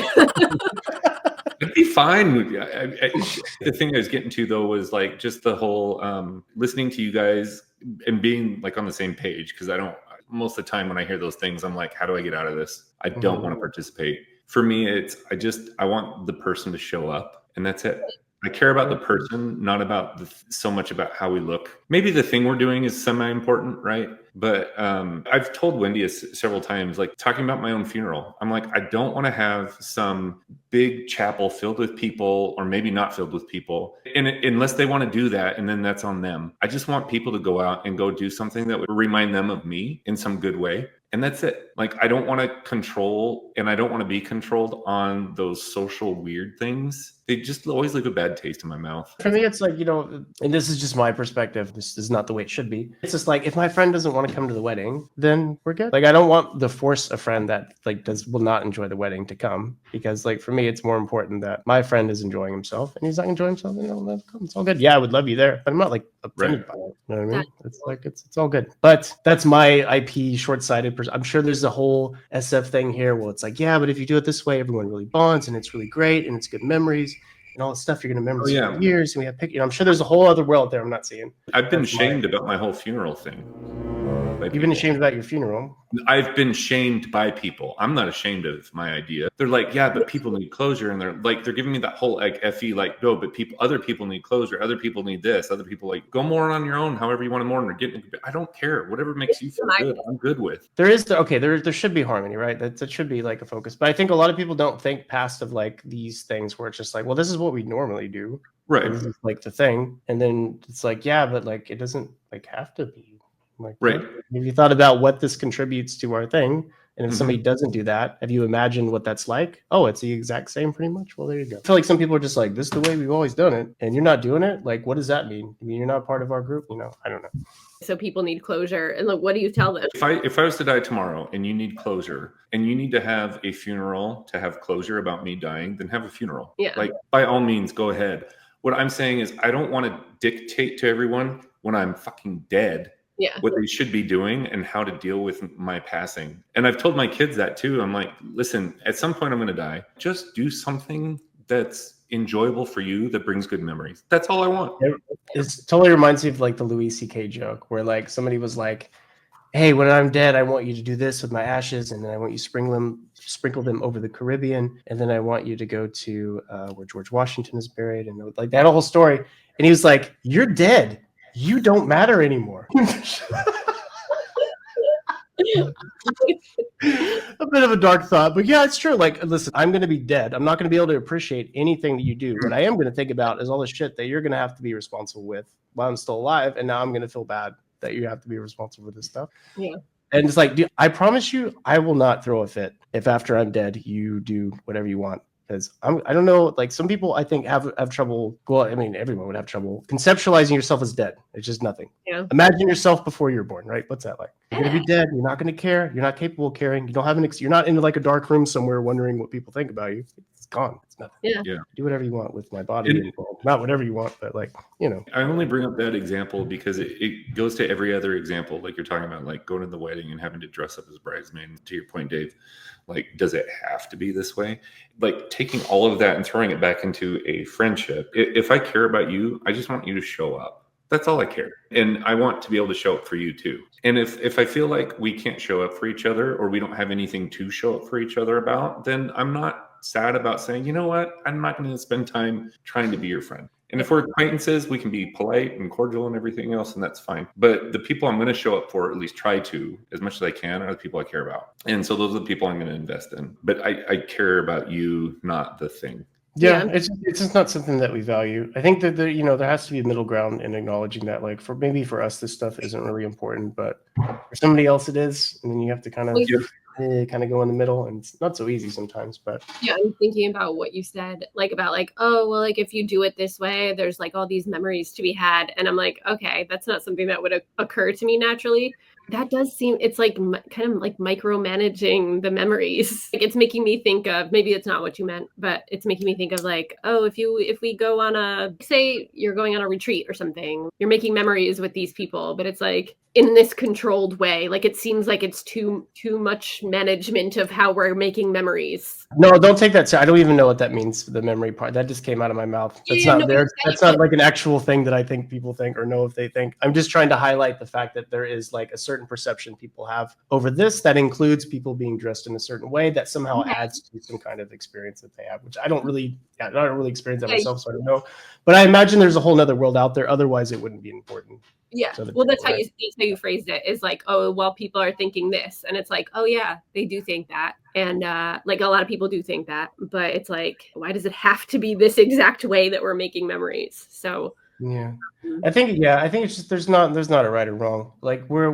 It'd be fine. The thing I was getting to though was like just the whole listening to you guys and being like on the same page, because I don't. Most of the time when I hear those things, I'm like, how do I get out of this? I don't want to participate. For me, it's I want the person to show up, and that's it. I care about the person, not about so much about how we look. Maybe the thing we're doing is semi-important, right? But I've told Wendy several times, like talking about my own funeral, I'm like, I don't want to have some big chapel filled with people, or maybe not filled with people, and unless they want to do that, and then that's on them. I just want people to go out and go do something that would remind them of me in some good way. And that's it. Like, I don't want to control, and I don't want to be controlled on those social weird things. They just always leave a bad taste in my mouth. For me, it's like, and this is just my perspective. This is not the way it should be. It's just like, if my friend doesn't want to come to the wedding, then we're good. Like, I don't want to force a friend that like will not enjoy the wedding to come, because like for me, it's more important that my friend is enjoying himself, and he's not enjoying himself. It's all good. Yeah, I would love you there, but I'm not like offended by it. You know what I mean? It's like it's all good. But that's my IP short-sighted. I'm sure there's a whole SF thing here. Well, it's like, yeah, but if you do it this way, everyone really bonds, and it's really great, and it's good memories. And all the stuff you're going to remember for years. And we have I'm sure there's a whole other world there I'm not seeing. I've been shamed about my whole funeral thing. You've been ashamed about your funeral? I've been shamed by people. I'm not ashamed of my idea. They're like, yeah, but people need closure. And they're giving me that whole like FE, like, no, but other people need closure. Other people need this. Other people like, go mourn on your own, however you want to mourn, or I don't care. Whatever makes you feel good, I'm good with. There should be harmony, right? That should be like a focus. But I think a lot of people don't think past of like these things where it's just like, well, this is what we normally do. Right. This is like the thing. And then it's like, yeah, but like it doesn't like have to be. Like, right. Have you thought about what this contributes to our thing? And if somebody doesn't do that, have you imagined what that's like? Oh, it's the exact same pretty much. Well, there you go. I feel like some people are just like, this is the way we've always done it. And you're not doing it. Like, what does that mean? I mean, you're not part of our group. I don't know. So people need closure. And like, what do you tell them? If I was to die tomorrow and you need closure, and you need to have a funeral to have closure about me dying, then have a funeral. Yeah. Like, by all means, go ahead. What I'm saying is, I don't want to dictate to everyone when I'm fucking dead what they should be doing and how to deal with my passing. And I've told my kids that too. I'm like, listen, at some point I'm going to die. Just do something that's enjoyable for you, that brings good memories. That's all I want. It totally reminds me of like the Louis C.K. joke where like somebody was like, hey, when I'm dead, I want you to do this with my ashes, and then I want you to sprinkle them over the Caribbean, and then I want you to go to where George Washington is buried, and like that whole story. And he was like, you're dead. You don't matter anymore. A bit of a dark thought, but yeah, it's true. Like, listen, I'm going to be dead. I'm not going to be able to appreciate anything that you do. What I am going to think about is all the shit that you're going to have to be responsible with while I'm still alive. And now I'm going to feel bad that you have to be responsible for this stuff. Yeah. And it's like, dude, I promise you, I will not throw a fit if after I'm dead, you do whatever you want. Because I don't know, like some people I think have trouble. Well, I mean, everyone would have trouble conceptualizing yourself as dead. It's just nothing. Yeah. Imagine yourself before you're born, right? What's that like? You're gonna be dead. You're not gonna care. You're not capable of caring. You don't have you're not in like a dark room somewhere wondering what people think about you. it's gone. It's nothing. Yeah. Do whatever you want with my body. And, well, not whatever you want, but like, you know. I only bring up that example because it goes to every other example. Like you're talking about, like going to the wedding and having to dress up as a bridesmaid. To your point, Dave, like, does it have to be this way? Like taking all of that and throwing it back into a friendship. If I care about you, I just want you to show up. That's all I care. And I want to be able to show up for you too. And if I feel like we can't show up for each other, or we don't have anything to show up for each other about, then I'm not sad about saying, you know what, I'm not going to spend time trying to be your friend. And if we're acquaintances, we can be polite and cordial and everything else, and that's fine. But the people I'm going to show up for, at least try to, as much as I can, are the people I care about. And so those are the people I'm going to invest in. But I care about you, not the thing. Yeah, it's just not something that we value. I think that there has to be a middle ground in acknowledging that, like, for us, this stuff isn't really important, but for somebody else it is, and then you have to kind of go in the middle, and it's not so easy sometimes. But yeah, I'm thinking about what you said, like about like, oh well, like if you do it this way, there's like all these memories to be had, and I'm like, okay, that's not something that would occur to me naturally. That does seem, it's like kind of like micromanaging the memories. Like it's making me think of, maybe it's not what you meant, but it's making me think of like, oh, if we go on say you're going on a retreat or something, you're making memories with these people, but it's like in this controlled way. Like it seems like it's too much management of how we're making memories. No, don't take that. I don't even know what that means. The memory part that just came out of my mouth. That's not there. That's not like an actual thing that I think people think or know if they think. I'm just trying to highlight the fact that there is like a certain perception people have over this that includes people being dressed in a certain way that somehow adds to some kind of experience that they have, which I don't really experience that myself, so I don't know. But I imagine there's a whole other world out there. Otherwise, it wouldn't be important. Yeah. Well, that's how you phrased it, is like, oh, well, people are thinking this. And it's like, oh, yeah, they do think that. And like a lot of people do think that. But it's like, why does it have to be this exact way that we're making memories? So. Yeah, I think it's just there's not a right or wrong. Like we're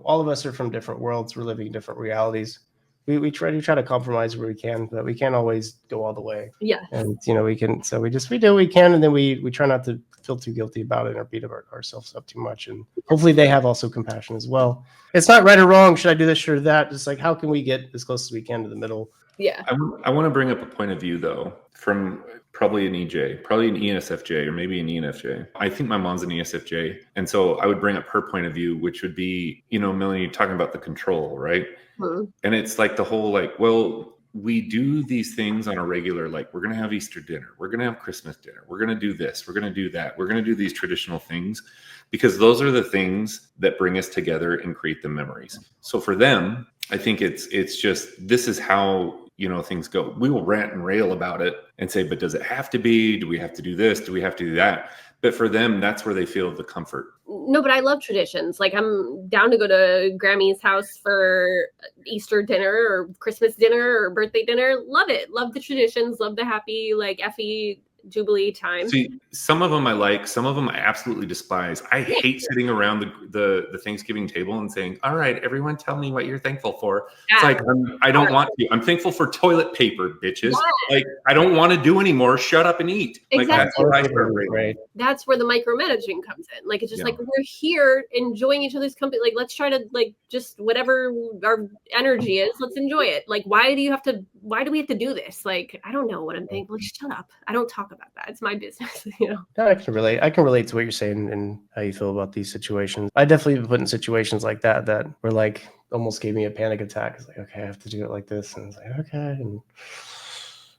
all of us are from different worlds. We're living different realities. We try to compromise where we can, but we can't always go all the way. Yeah. And we can, so we do what we can, and then we try not to feel too guilty about it or beat ourselves up too much. And hopefully they have also compassion as well. It's not right or wrong. Should I do this or that? Just like, how can we get as close as we can to the middle? Yeah. I want to bring up a point of view though, from probably an EJ, probably an ESFJ, or maybe an ENFJ. I think my mom's an ESFJ. And so I would bring up her point of view, which would be, Melanie, talking about the control, right? Mm-hmm. And it's like the whole, like, well, we do these things on a regular, like we're going to have Easter dinner. We're going to have Christmas dinner. We're going to do this. We're going to do that. We're going to do these traditional things because those are the things that bring us together and create the memories. So for them, I think it's just, this is how, things go. We will rant and rail about it and say, but does it have to be? Do we have to do this? Do we have to do that? But for them, that's where they feel the comfort. No, but I love traditions. Like I'm down to go to Grammy's house for Easter dinner or Christmas dinner or birthday dinner. Love it. Love the traditions. Love the happy, like Effie Jubilee time. See, some of them I like, some of them I absolutely despise. I hate sitting around the Thanksgiving table and saying, all right, everyone tell me what you're thankful for. Yeah. It's like, I don't want to. I'm thankful for toilet paper, bitches. Yeah. Like, I don't want to do anymore. Shut up and eat. Exactly. Like, that's where the micromanaging comes in. Like, it's just like, we're here enjoying each other's company. Like, let's try to like, just whatever our energy is, let's enjoy it. Like, why do we have to do this? Like, I don't know what I'm thankful. Like, shut up. I don't talk about that. It's my business, No, I can relate to what you're saying and how you feel about these situations. I definitely been put in situations like that were like almost gave me a panic attack. It's like, okay, I have to do it like this, and it's like, okay, and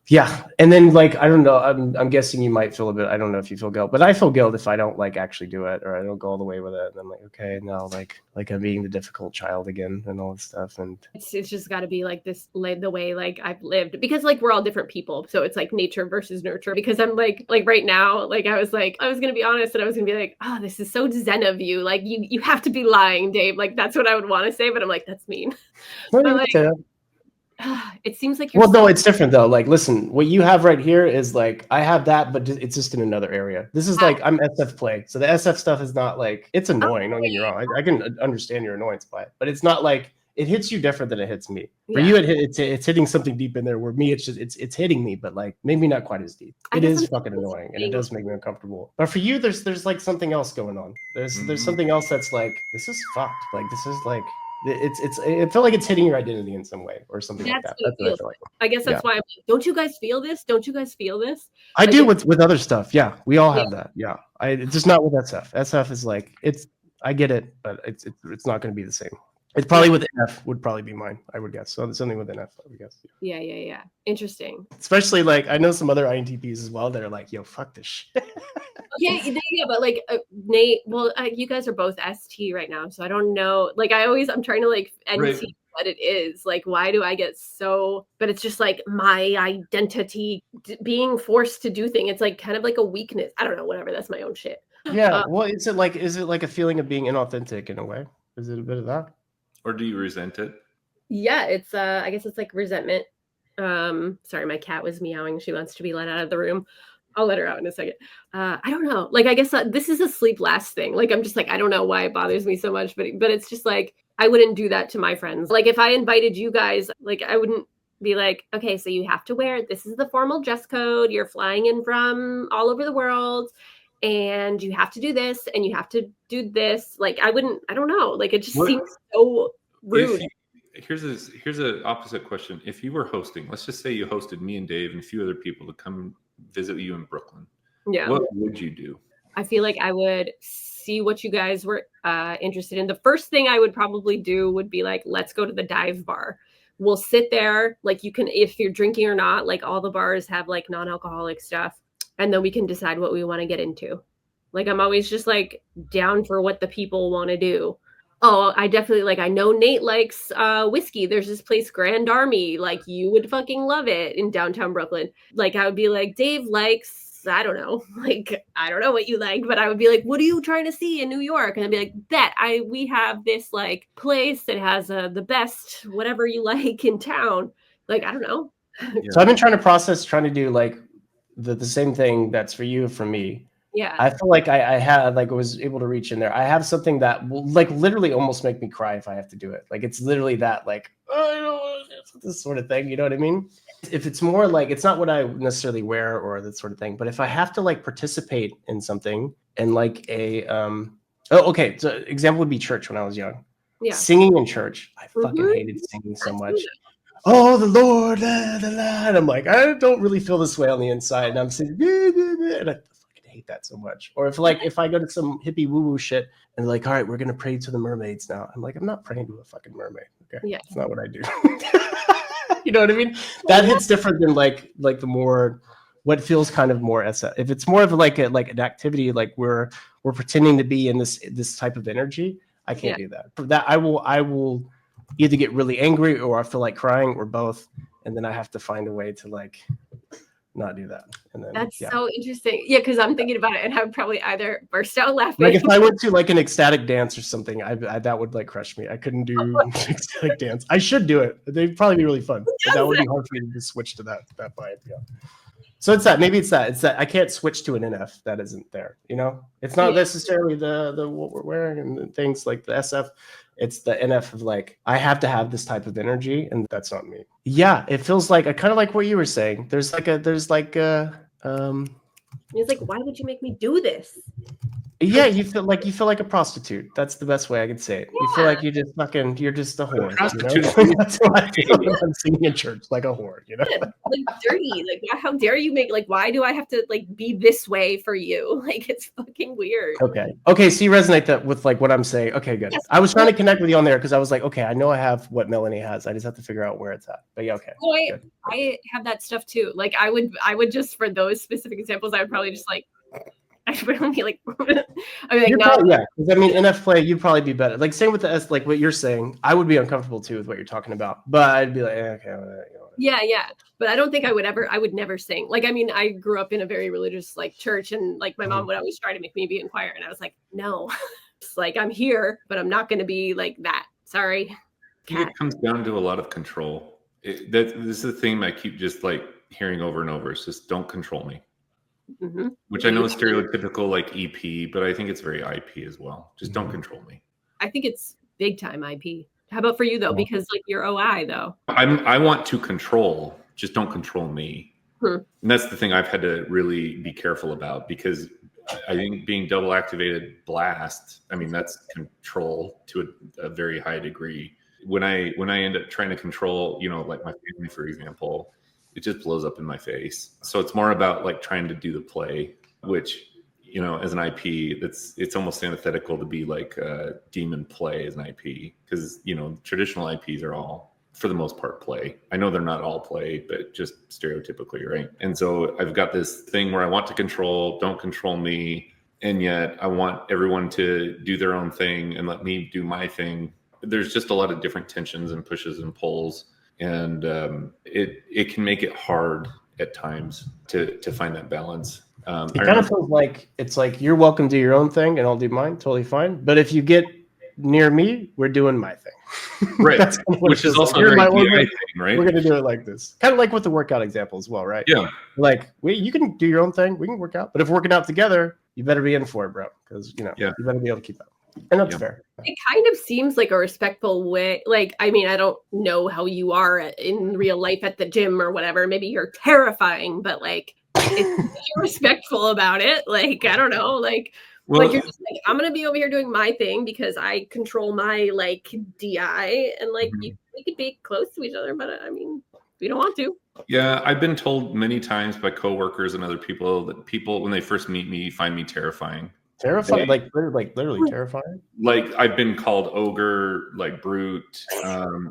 yeah, and then like I don't know. I'm guessing you might feel a bit. I don't know if you feel guilt, but I feel guilt if I don't like actually do it or I don't go all the way with it. And I'm like, okay, now like I'm being the difficult child again and all this stuff. And it's just got to be like this, the way like I've lived, because like we're all different people. So it's like nature versus nurture. Because I'm like right now, like I was gonna be honest, and I was gonna be like, oh, this is so zen of you. Like you have to be lying, Dave. Like that's what I would want to say, but I'm like, that's mean. But, like, it seems like you're no, it's different though. Like, listen, what you have right here is like I have that, but it's just in another area. This is like I'm SF play, so the SF stuff is not like it's annoying. Don't get me wrong. I can understand your annoyance by it, but it's not like it hits you different than it hits me. For you, it's hitting something deep in there. Where me, it's just it's hitting me, but like maybe not quite as deep. It is fucking annoying, and it does make me uncomfortable. But for you, there's like something else going on. There's something else that's like this is fucked. Like this is like. I feel like it's hitting your identity in some way or something like That's that. what it That's what I feels feel like. I guess that's Yeah. why I'm like, don't you guys feel this? Don't you guys feel this? I Like, do with other stuff. Yeah, we all have that. Yeah, it's just not with SF. SF is like I get it, but it's not going to be the same. It's probably with NF would probably be mine, I would guess. So something with NF, I would guess. Yeah. Interesting. Especially like I know some other INTPs as well that are like, yo, fuck this shit. Yeah, but like Nate, well, you guys are both ST right now, so I don't know. Like I'm trying to like NT what it is. Like, why do I get so? But it's just like my identity being forced to do things. It's like kind of like a weakness. I don't know. Whatever. That's my own shit. Yeah. Well, is it like a feeling of being inauthentic in a way? Is it a bit of that? Or do you resent it? Yeah, it's I guess it's like resentment. Sorry, my cat was meowing. She wants to be let out of the room. I'll let her out in a second. I don't know. Like, I guess this is a sleep last thing. Like, I'm just like, I don't know why it bothers me so much, but it's just like, I wouldn't do that to my friends. Like, if I invited you guys, like, I wouldn't be like, okay, so you have to wear, this is the formal dress code. You're flying in from all over the world and you have to do this and you have to do this. Like, I don't know. Like, it just seems so rude. Here's an opposite question. If you were hosting, let's just say you hosted me and Dave and a few other people to come visit you in Brooklyn. Yeah. What would you do? I feel like I would see what you guys were interested in. The first thing I would probably do would be like, let's go to the dive bar. We'll sit there. Like, you can, if you're drinking or not, like all the bars have like non-alcoholic stuff. And then we can decide what we want to get into. Like, I'm always just like down for what the people want to do. Oh, I definitely like, I know Nate likes whiskey. There's this place, Grand Army. Like, you would fucking love it in downtown Brooklyn. Like, I would be like, Dave likes, I don't know. Like, I don't know what you like, but I would be like, what are you trying to see in New York? And I'd be like, we have this like place that has the best, whatever you like in town. Like, I don't know. So I've been trying to do like the same thing that's for you, for me. Yeah. I feel like I was able to reach in there. I have something that will like literally almost make me cry if I have to do it. Like, it's literally that, like, oh, I don't want this sort of thing. You know what I mean? If it's more like, it's not what I necessarily wear or that sort of thing, but if I have to like participate in something and like okay. So example would be church when I was young. Yeah. Singing in church. I fucking hated singing so much. Oh, the Lord, and I'm like, I don't really feel this way on the inside. And I'm singing, and I hate that so much. Or if I go to some hippie woo-woo shit and like, all right, we're gonna pray to the mermaids now. I'm like, I'm not praying to a fucking mermaid. Okay, yeah, that's not what I do. You know what I mean? That hits different than like the more what feels kind of more SF. If it's more of like an activity, like we're pretending to be in this type of energy, I can't do that. For that, I will either get really angry or I feel like crying or both, and then I have to find a way to like not do that. And then that's so interesting. Yeah, because I'm thinking about it and I would probably either burst out laughing. Like if I went to like an ecstatic dance or something, I that would like crush me. I couldn't do ecstatic dance. I should do it. They'd probably be really fun. But that would be hard for me to just switch to that vibe. Yeah. So it's that. Maybe it's that I can't switch to an NF that isn't there. You know, it's not necessarily the what we're wearing and things like the SF. It's the NF of like, I have to have this type of energy, and that's not me. Yeah, it feels like I kind of like what you were saying. It's like, why would you make me do this? Yeah, you feel like a prostitute. That's the best way I could say it. You feel like you're just a whore. You know? That's why I feel when I'm singing in church, like a whore, you know? Like dirty. Like, how dare you make, like, why do I have to like be this way for you? Like, it's fucking weird. Okay, so you resonate that with like what I'm saying. Okay, good. Yes. I was trying to connect with you on there because I was like, okay, I know I have what Melanie has. I just have to figure out where it's at. But yeah, okay. Well, I have that stuff too. Like, I would just, for those specific examples, I would probably just like, I would really be like, I mean, like, no. Probably, yeah, because I mean, NF play, you'd probably be better. Like, same with the S, like what you're saying. I would be uncomfortable too with what you're talking about, but I'd be like, okay. Yeah. But I don't think I would never sing. Like, I mean, I grew up in a very religious like church, and like my mom would always try to make me be in choir, and I was like, no, it's like, I'm here, but I'm not going to be like that. Sorry. I think it comes down to a lot of control. This is the theme I keep just like hearing over and over. It's just don't control me. Mm-hmm. Which I know is stereotypical like EP, but I think it's very IP as well. Just don't control me. I think it's big time IP. How about for you though? Because like you're OI though. I want to control, just don't control me. And that's the thing I've had to really be careful about, because I think being double activated blast, I mean, that's control to a very high degree. When I end up trying to control, like my family, for example, it just blows up in my face. So it's more about like trying to do the play, which, as an IP, it's almost antithetical to be like a demon play as an IP, because, traditional IPs are all, for the most part, play. I know they're not all play, but just stereotypically, right? And so I've got this thing where I want to control, don't control me. And yet I want everyone to do their own thing and let me do my thing. There's just a lot of different tensions and pushes and pulls. And it can make it hard at times to find that balance. It kind of feels like it's like you're welcome to do your own thing and I'll do mine, totally fine. But if you get near me, we're doing my thing. Right. Which is also a very DI thing, right? We're going to do it like this. Kind of like with the workout example as well, right? Yeah. Like, you can do your own thing. We can work out. But if we're working out together, you better be in for it, bro. Because, you better be able to keep up. And that's fair. It kind of seems like a respectful way. Like, I mean, I don't know how you are in real life at the gym or whatever. Maybe you're terrifying, but like, if you're respectful about it, like, I don't know, like, well, like you're just like, I'm gonna be over here doing my thing because I control my like DI, and like we could be close to each other, but I mean, we don't want to. Yeah, I've been told many times by coworkers and other people that people, when they first meet me, find me terrifying. Terrifying, like literally terrifying. Like I've been called ogre, like brute,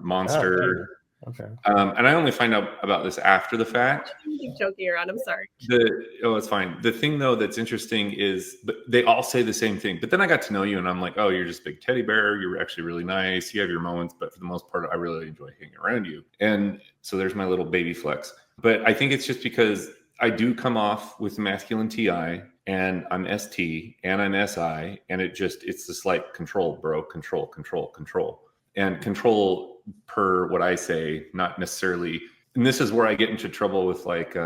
monster. Okay. And I only find out about this after the fact. I'm joking around. I'm sorry. It's fine. The thing though that's interesting is they all say the same thing. But then I got to know you, and I'm like, oh, you're just a big teddy bear. You're actually really nice. You have your moments, but for the most part, I really enjoy hanging around you. And so there's my little baby flex. But I think it's just because I do come off with masculine TI, and I'm ST, and I'm SI, and it's just like control, bro, control. And control per what I say, not necessarily. And this is where I get into trouble with like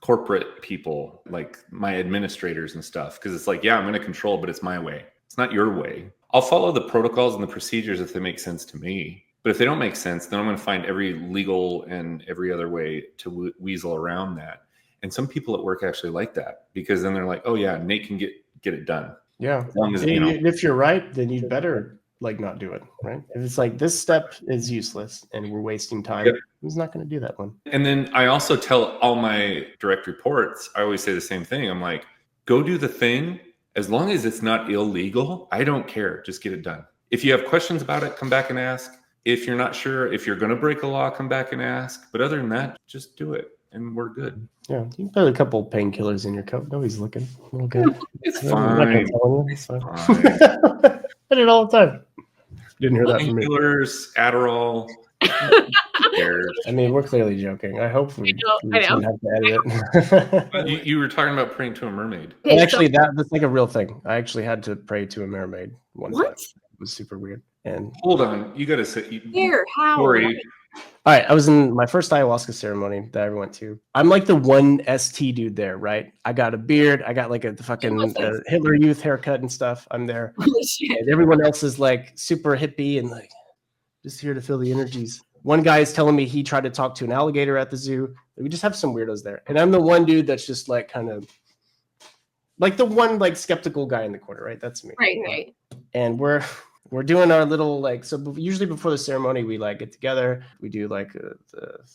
corporate people, like my administrators and stuff. Because it's like, yeah, I'm going to control, but it's my way. It's not your way. I'll follow the protocols and the procedures if they make sense to me. But if they don't make sense, then I'm going to find every legal and every other way to weasel around that. And some people at work actually like that, because then they're like, oh yeah, Nate can get it done. Yeah. As long as, if you're right, then you'd better like not do it, right? If it's like this step is useless and we're wasting time, who's not going to do that one? And then I also tell all my direct reports, I always say the same thing. I'm like, go do the thing. As long as it's not illegal, I don't care. Just get it done. If you have questions about it, come back and ask. If you're not sure, if you're going to break a law, come back and ask. But other than that, just do it. And we're good. Yeah, you can put a couple painkillers in your coat. Nobody's looking. A little good. It's fine. It's fine. I did it all the time. Didn't hear that from me. Painkillers, Adderall. I mean, we're clearly joking. I hope we don't have to edit it. You were talking about praying to a mermaid. Actually, that's like a real thing. I actually had to pray to a mermaid one time. It was super weird. And hold on, you got to say how? Story. All right, I was in my first ayahuasca ceremony that I ever went to. I'm like the one ST dude there, right? I got a beard. I got like the fucking Hitler Youth haircut and stuff. I'm there. And everyone else is like super hippie and like just here to feel the energies. One guy is telling me he tried to talk to an alligator at the zoo. We just have some weirdos there. And I'm the one dude that's just like kind of like the one like skeptical guy in the corner, right? That's me. Right. And we're doing our little like, so usually before the ceremony, we like get together. We do like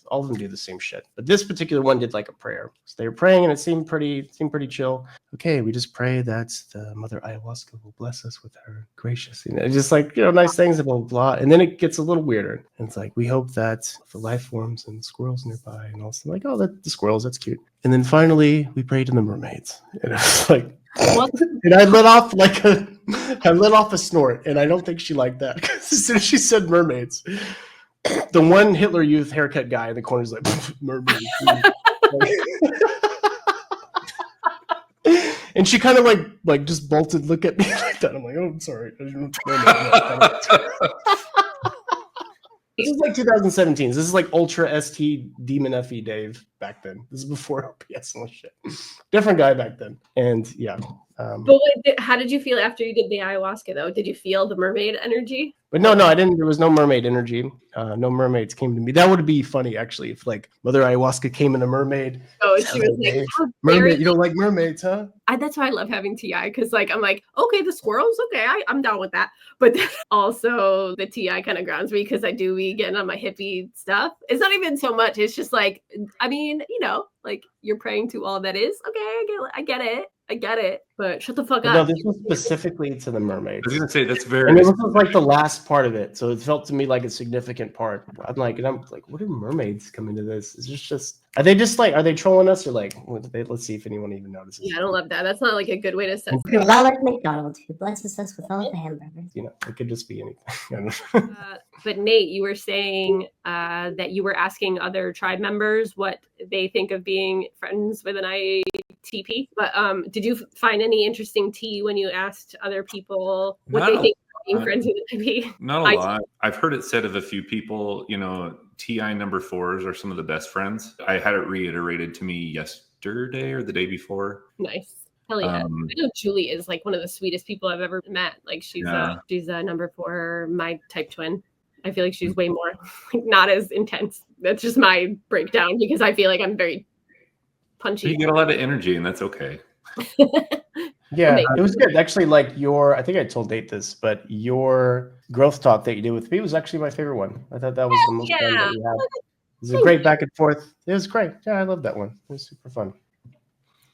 all of them do the same shit. But this particular one did like a prayer. So they were praying and it seemed pretty chill. Okay, we just pray that the Mother Ayahuasca will bless us with her gracious, just like, nice things, blah, blah, blah. And then it gets a little weirder. And it's like, we hope that the life forms and squirrels nearby and also like, oh, the squirrels, that's cute. And then finally we pray to the mermaids. And it was like, what? And I let off a snort, and I don't think she liked that because as soon as she said mermaids, the one Hitler Youth haircut guy in the corner is like mermaids. And she kind of like just bolted look at me like that. I'm like, oh, I'm sorry. I didn't know. This is like 2017. This is like Ultra ST Demon FE Dave back then. This is before OPS and shit. Different guy back then. And yeah, But how did you feel after you did the ayahuasca, though? Did you feel the mermaid energy? But no, I didn't. There was no mermaid energy. No mermaids came to me. That would be funny, actually, if like Mother Ayahuasca came in a mermaid. Oh, she was like, "Hey, mermaid, you don't like mermaids, huh?" That's why I love having TI, because like I'm like, okay, the squirrels, okay, I'm down with that. But also the TI kind of grounds me because I do be getting on my hippie stuff. It's not even so much. It's just like, I mean, like you're praying to all that is. Okay, I get it. But shut the fuck But no, up. this was specifically to the I mermaids. was gonna say that's very. And it was like the last part of it, so it felt to me like a significant part. I'm like, what do mermaids come into this? Is this just? Are they just like? Are they trolling us or like? Let's see if anyone even notices. Yeah, I don't love that. That's not like a good way to set. Ronald McDonald, who blesses us with all of the hamburgers. It could just be anything. But Nate, you were saying that you were asking other tribe members what they think of being friends with an IxTP. But did you find any interesting tea when you asked other people what they think of being friends with an IxTP? Not a lot. I've heard it said of a few people, TI number 4s are some of the best friends. I had it reiterated to me yesterday or the day before. Nice. Hell yeah. I know Julie is like one of the sweetest people I've ever met. Like she's a number 4, my type twin. I feel like she's way more not as intense. That's just my breakdown because I feel like I'm very punchy. You get a lot of energy and that's okay. Yeah, it was good. Actually, like I think I told Nate this, but your growth talk that you did with me was actually my favorite one. I thought that was the most fun that we had. It was a great back and forth. It was great. Yeah, I love that one. It was super fun.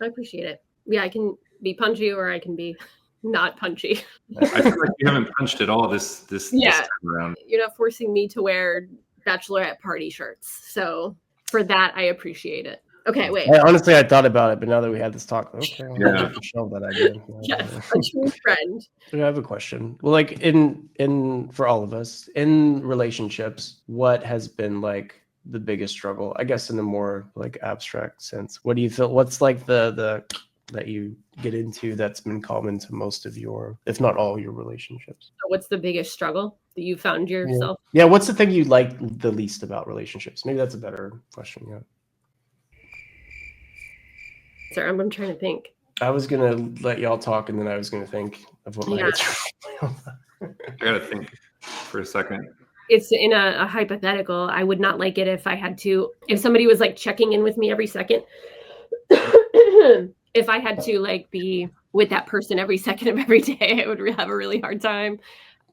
I appreciate it. Yeah, I can be punchy or I can be not punchy. I feel like you haven't punched at all this time around. You're not forcing me to wear bachelorette party shirts. So for that, I appreciate it. Okay, wait. Honestly, I thought about it, but now that we had this talk, okay, I'll have to shelve that idea. Yes, a true friend. I have a question. Well, like in for all of us in relationships, what has been like the biggest struggle? I guess in a more like abstract sense. What do you feel? What's like the that you get into that's been common to most of your, if not all your relationships? So what's the biggest struggle that you found yourself? Yeah. What's the thing you like the least about relationships? Maybe that's a better question. Yeah. Sorry, I'm trying to think. I was gonna let y'all talk, and then I was gonna think of what my answer. I gotta think for a second. It's in a hypothetical. I would not like it if somebody was like checking in with me every second. If I had to like be with that person every second of every day, I would have a really hard time.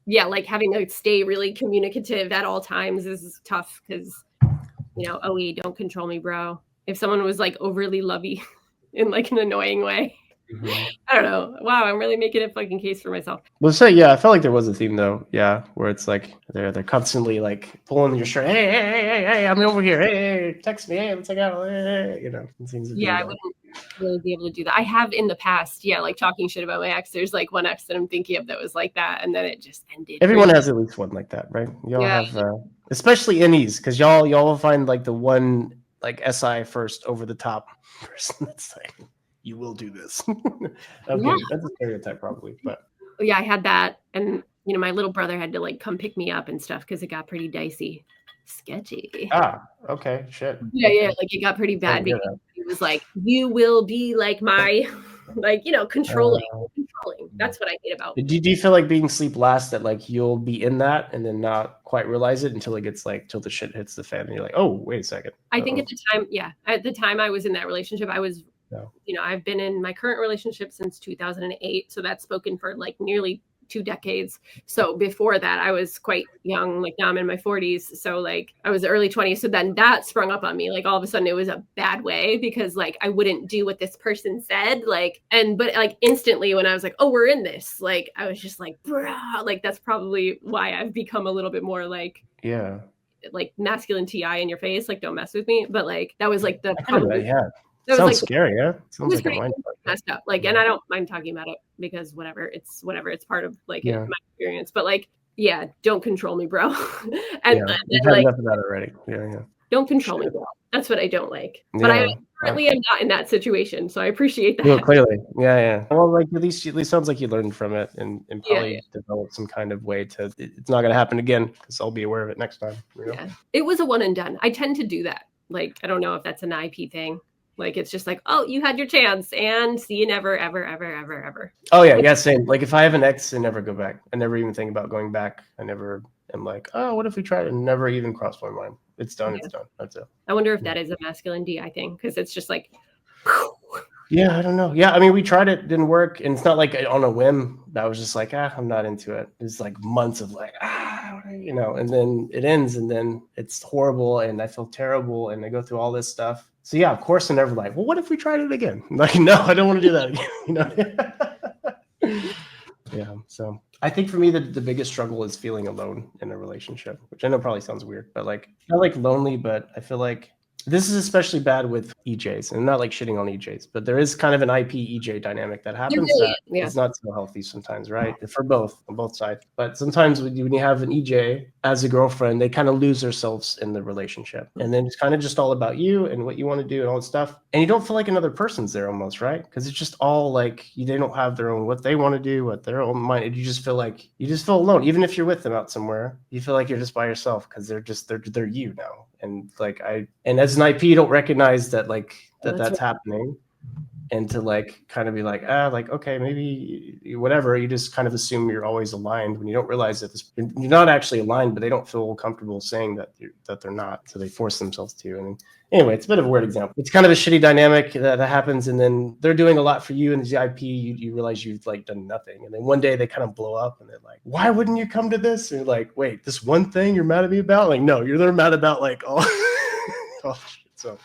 Yeah, like having to stay really communicative at all times is tough because, OE, don't control me, bro. If someone was like overly lovey in like an annoying way, I don't know. Wow, I'm really making a fucking case for myself. Well, I felt like there was a theme though. Yeah, where it's like they're constantly like pulling your shirt. Hey, I'm over here. Hey, text me. Hey, let's hang out. Hey, things. Yeah, I wouldn't really be able to do that. I have in the past, like talking shit about my ex. There's like one ex that I'm thinking of that was like that, and then it just ended. Everyone has at least one like that, right? Y'all have, especially innies, because y'all will find like the one like SI first over the top person that's like, you will do this. Okay, that's a stereotype probably, but yeah, I had that, and my little brother had to like come pick me up and stuff because it got pretty dicey, sketchy. Okay, shit. Yeah, like it got pretty bad because he was like, you will be like my, like controlling. That's what I hate about. Do you feel like being sleep last that like you'll be in that and then not quite realize it until it gets like till the shit hits the fan and you're like, oh wait a second. I think at the time I was in that relationship, I was. I've been in my current relationship since 2008. So that's spoken for like nearly 2 decades. So before that, I was quite young. Like now I'm in my 40s. So like I was early 20s. So then that sprung up on me. Like all of a sudden it was a bad way because like I wouldn't do what this person said. But instantly when I was like, oh, we're in this, like I was just like, bruh, like that's probably why I've become a little bit more like, like masculine TI in your face. Like don't mess with me. But like that was like Sounds scary, yeah. Sounds like a messed up. Like, and I don't mind talking about it because whatever. It's part of like my experience. But like, don't control me, bro. And you've had enough of that already. Yeah. Don't control me, bro. That's what I don't like. But I currently am not in that situation, so I appreciate that. Well, clearly, yeah. Well, like at least sounds like you learned from it and probably developed some kind of way to. It's not going to happen again because I'll be aware of it next time. Yeah, it was a one and done. I tend to do that. Like, I don't know if that's an IP thing. Like, it's just like, oh, you had your chance and see you never, ever, ever, ever, ever. Oh yeah, same. Like if I have an ex, I never go back. I never even think about going back. I never am like, oh, what if we tried it? Never even crossed my mind. It's done. Yeah. It's done. That's it. I wonder if that is a masculine DI thing, because it's just like, yeah, I don't know. Yeah, I mean, we tried it, didn't work, and it's not like on a whim. I was just like, I'm not into it. It's like months of like, you know, and then it ends, and then it's horrible, and I feel terrible, and I go through all this stuff. So yeah, of course, I'm never like, well, what if we tried it again? Like, no, I don't want to do that again. You know. Yeah. So I think for me, the biggest struggle is feeling alone in a relationship, which I know probably sounds weird, but like, not like lonely, but I feel like this is especially bad with EJs, and not like shitting on EJs, but there is kind of an IP EJ dynamic that happens that is not so healthy sometimes, right? For both, on both sides. But sometimes when you have an EJ as a girlfriend, they kind of lose themselves in the relationship. And then it's kind of just all about you and what you want to do and all that stuff. And you don't feel like another person's there almost, right? Because it's just all like, they don't have their own, what they want to do, what their own mind. You just feel like, you just feel alone. Even if you're with them out somewhere, you feel like you're just by yourself because they're you now. And like, and as an IP, you don't recognize that like, that's happening. And to like kind of be like, like, okay, maybe whatever, you just kind of assume you're always aligned when you don't realize that you're not actually aligned, but they don't feel comfortable saying that they're not. So they force themselves to. And anyway, it's a bit of a weird example. It's kind of a shitty dynamic that happens. And then they're doing a lot for you. And as the IP, you realize you've like done nothing. And then one day they kind of blow up and they're like, why wouldn't you come to this? And you're like, wait, this one thing you're mad at me about? Like, no, they're mad about like all shit. So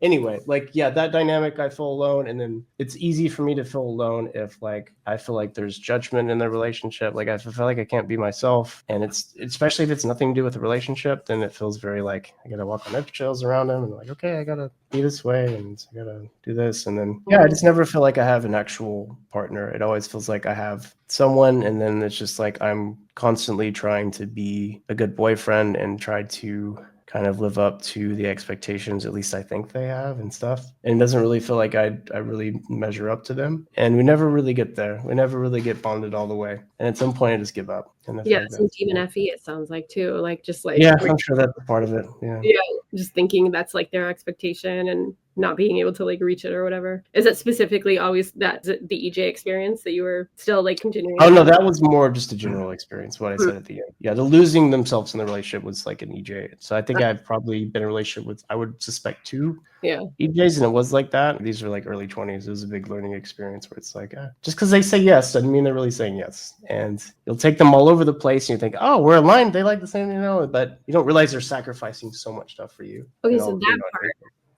anyway, like, yeah, that dynamic, I feel alone. And then it's easy for me to feel alone if like, I feel like there's judgment in the relationship. Like I feel like I can't be myself. And it's, especially if it's nothing to do with the relationship, then it feels very like, I got to walk on eggshells around them and like, okay, I got to be this way and I got to do this. And then, yeah, I just never feel like I have an actual partner. It always feels like I have someone. And then it's just like, I'm constantly trying to be a good boyfriend and try to kind of live up to the expectations, at least I think they have and stuff. And it doesn't really feel like I really measure up to them. And we never really get there. We never really get bonded all the way. And at some point I just give up. And yeah, some demon FE, it sounds like too. Like just like, yeah, I'm sure that's a part of it. Yeah. Yeah. Just thinking that's like their expectation and not being able to like reach it or whatever. Is it specifically always that the EJ experience that you were still like continuing? Oh no, that was more just a general experience, what I said at the end. Yeah, the losing themselves in the relationship was like an EJ. So I think I've probably been in a relationship with, I would suspect 2 EJs, and it was like that. These are like early 20s. It was a big learning experience where it's like, just because they say yes doesn't mean they're really saying yes. And you'll take them all over the place and you think, oh, we're aligned. They like the same, you know, but you don't realize they're sacrificing so much stuff for you. Okay, so that part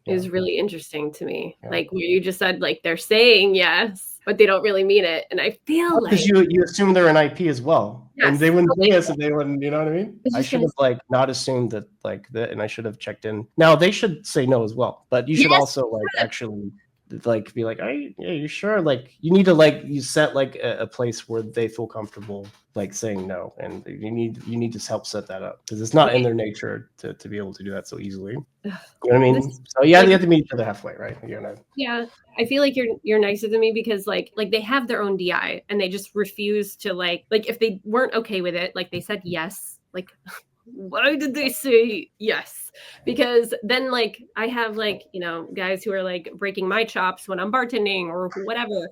is really interesting to me. Like where you just said, like they're saying yes, but they don't really mean it. And I feel like, because you assume they're an IP as well. Yes. And they wouldn't say yes if they wouldn't, you know what I mean? I should have like not assumed that like that, and I should have checked in. Now they should say no as well, but you should also like actually like be like, yeah, you sure? Like you need to like, you set like a place where they feel comfortable like saying no, and you need to help set that up because it's not in their nature to be able to do that so easily. You know what I mean? So yeah, you have to meet each other halfway, right? You know? Yeah, I feel like you're nicer than me because like they have their own DI and they just refuse to like if they weren't okay with it, like they said yes, like why did they say yes? Because then like I have like, you know, guys who are like breaking my chops when I'm bartending or whatever,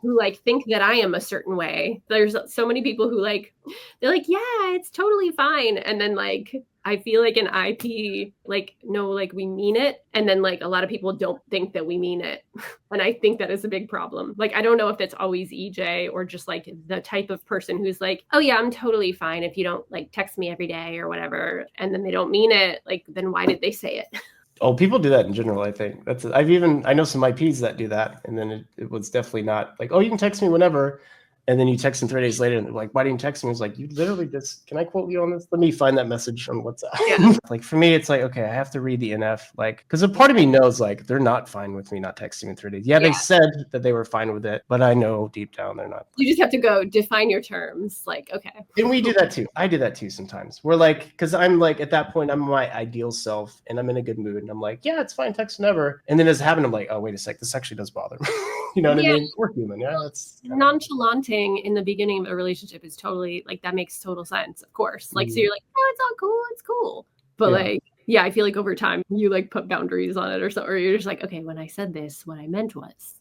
who like think that I am a certain way. There's so many people who like, they're like, yeah, it's totally fine. And then like, I feel like an IP, like, no, like we mean it. And then like a lot of people don't think that we mean it. And I think that is a big problem. Like, I don't know if that's always EJ or just like the type of person who's like, oh yeah, I'm totally fine if you don't like text me every day or whatever. And then they don't mean it. Like, then why did they say it? Oh, people do that in general, I think. I know some IPs that do that. And then it was definitely not like, oh, you can text me whenever. And then you text them 3 days later and they're like, why didn't you text me? It's like, you literally just, can I quote you on this? Let me find that message on WhatsApp. Yeah. Like for me, it's like, okay, I have to read the NF, like, because a part of me knows like they're not fine with me not texting in 3 days. Yeah, they said that they were fine with it, but I know deep down they're not. You just have to go define your terms. Like, okay. And we do that too. I do that too sometimes. We're like, because I'm like, at that point, I'm my ideal self and I'm in a good mood. And I'm like, yeah, it's fine, text whenever. And then as it happened, I'm like, oh, wait a sec, this actually does bother me. You know what I mean? We're human. Yeah, that's nonchalanting in the beginning of a relationship is totally like, that makes total sense, of course. Like, so you're like, oh, it's all cool, it's cool. But like Yeah, I feel like over time you like put boundaries on it or something, or you're just like, okay, when I said this, what I meant was.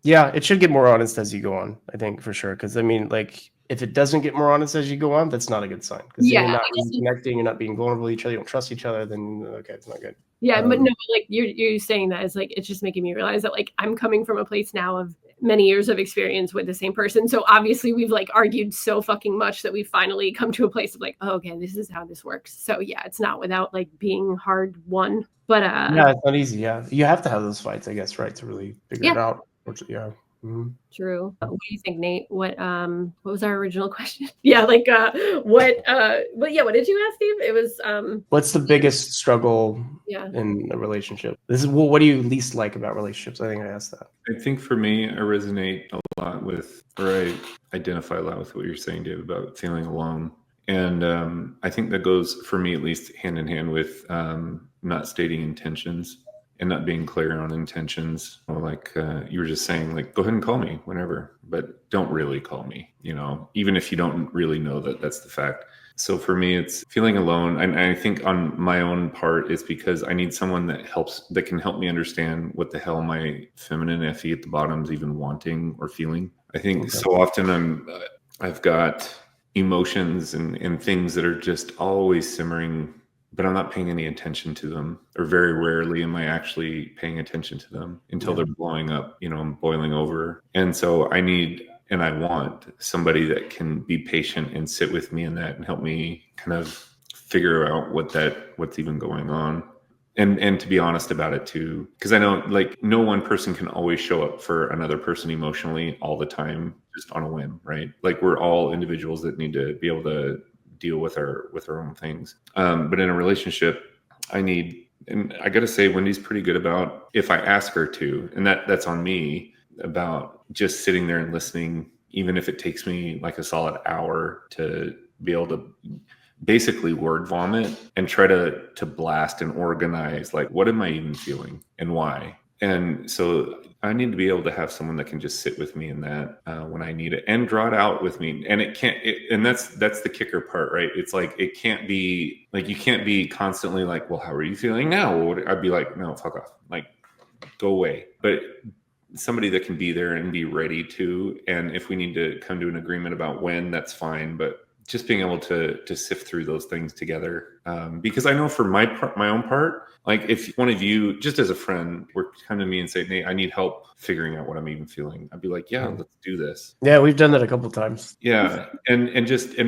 Yeah, it should get more honest as you go on, I think, for sure. Because I mean, like, if it doesn't get more honest as you go on, that's not a good sign. Because then Yeah, you're not I guess really connecting, you're not being vulnerable to each other, you don't trust each other, then okay, it's not good. yeah, but no, like you're saying that is like it's just making me realize that like I'm coming from a place now of many years of experience with the same person. So obviously we've like argued so fucking much that we finally come to a place of like, oh, okay, this is how this works. So yeah, it's not without like being hard won. But Yeah, it's not easy. Yeah, you have to have those fights, I guess, right, to really figure it yeah, out. Yeah. Mhm. true. What do you think, Nate? What was our original question? Yeah, like what what did you ask, Steve? It was What's the biggest struggle yeah. in a relationship? This is what do you least like about relationships? I think I asked that. I think for me, I resonate a lot with, or I identify a lot with what you're saying, Dave, about feeling alone. And I think that goes, for me at least, hand in hand with not stating intentions and not being clear on intentions. Like you were just saying, like, go ahead and call me whenever, but don't really call me, even if you don't really know that that's the fact. So for me, it's feeling alone. And I think on my own part, it's because I need someone that can help me understand what the hell my feminine FE at the bottom is even wanting or feeling. I think so often I've got emotions and things that are just always simmering, but I'm not paying any attention to them, or very rarely am I actually paying attention to them until they're blowing up, boiling over. And so I need, and I want somebody that can be patient and sit with me in that and help me kind of figure out what's even going on. And to be honest about it too, because I know like no one person can always show up for another person emotionally all the time, just on a whim, right? Like we're all individuals that need to be able to deal with our own things. But in a relationship, and I got to say, Wendy's pretty good about, if I ask her to, and that's on me, about just sitting there and listening, even if it takes me like a solid hour to be able to basically word vomit and try to blast and organize, like, what am I even feeling and why? And so I need to be able to have someone that can just sit with me in that when I need it and draw it out with me. And and that's the kicker part, right? It's like, it can't be like, you can't be constantly like, well, how are you feeling now? I'd be like, no, fuck off, like, go away. But somebody that can be there and be ready to, and if we need to come to an agreement about when, that's fine. But just being able to sift through those things together, because I know for my own part, like if one of you, just as a friend, were to come to me and say, Nate, I need help figuring out what I'm even feeling, I'd be like, yeah, let's do this. Yeah, we've done that a couple of times. Yeah, and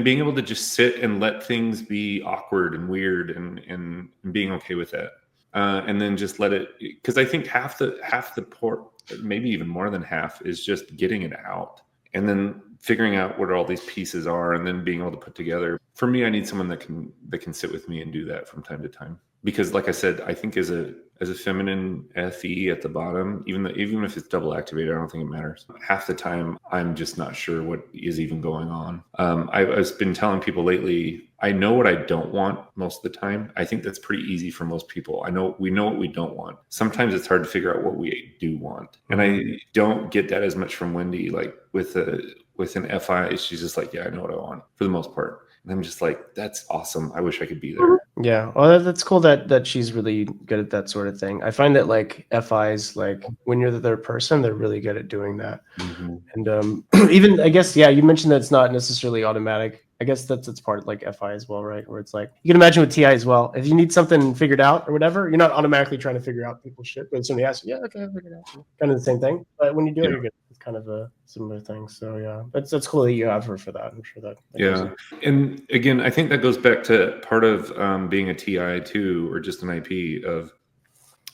being able to just sit and let things be awkward and weird, and being okay with that, and then just let it, because I think half the port, maybe even more than half, is just getting it out and then figuring out what all these pieces are, and then being able to put together. For me, I need someone that can sit with me and do that from time to time. Because like I said, I think as a feminine FE at the bottom, even if it's double activated, I don't think it matters. Half the time, I'm just not sure what is even going on. I've been telling people lately, I know what I don't want most of the time. I think that's pretty easy for most people. We know what we don't want. Sometimes it's hard to figure out what we do want. And I don't get that as much from Wendy. Like with an FI, she's just like, yeah, I know what I want for the most part. And I'm just like, that's awesome. I wish I could be there. Yeah, well, that's cool that she's really good at that sort of thing. I find that like FIs, like when you're the third person, they're really good at doing that. Mm-hmm. And even, I guess, yeah, you mentioned that it's not necessarily automatic. I guess that's part of like FI as well, right? Where it's like, you can imagine with TI as well. If you need something figured out or whatever, you're not automatically trying to figure out people's shit. But somebody asks you, yeah, okay, I'll figure it out. Kind of the same thing. But when you do it, you're good. It's kind of a similar thing. So yeah, that's cool that you have her for that. I'm sure that yeah. And again, I think that goes back to part of being a TI too, or just an IP, of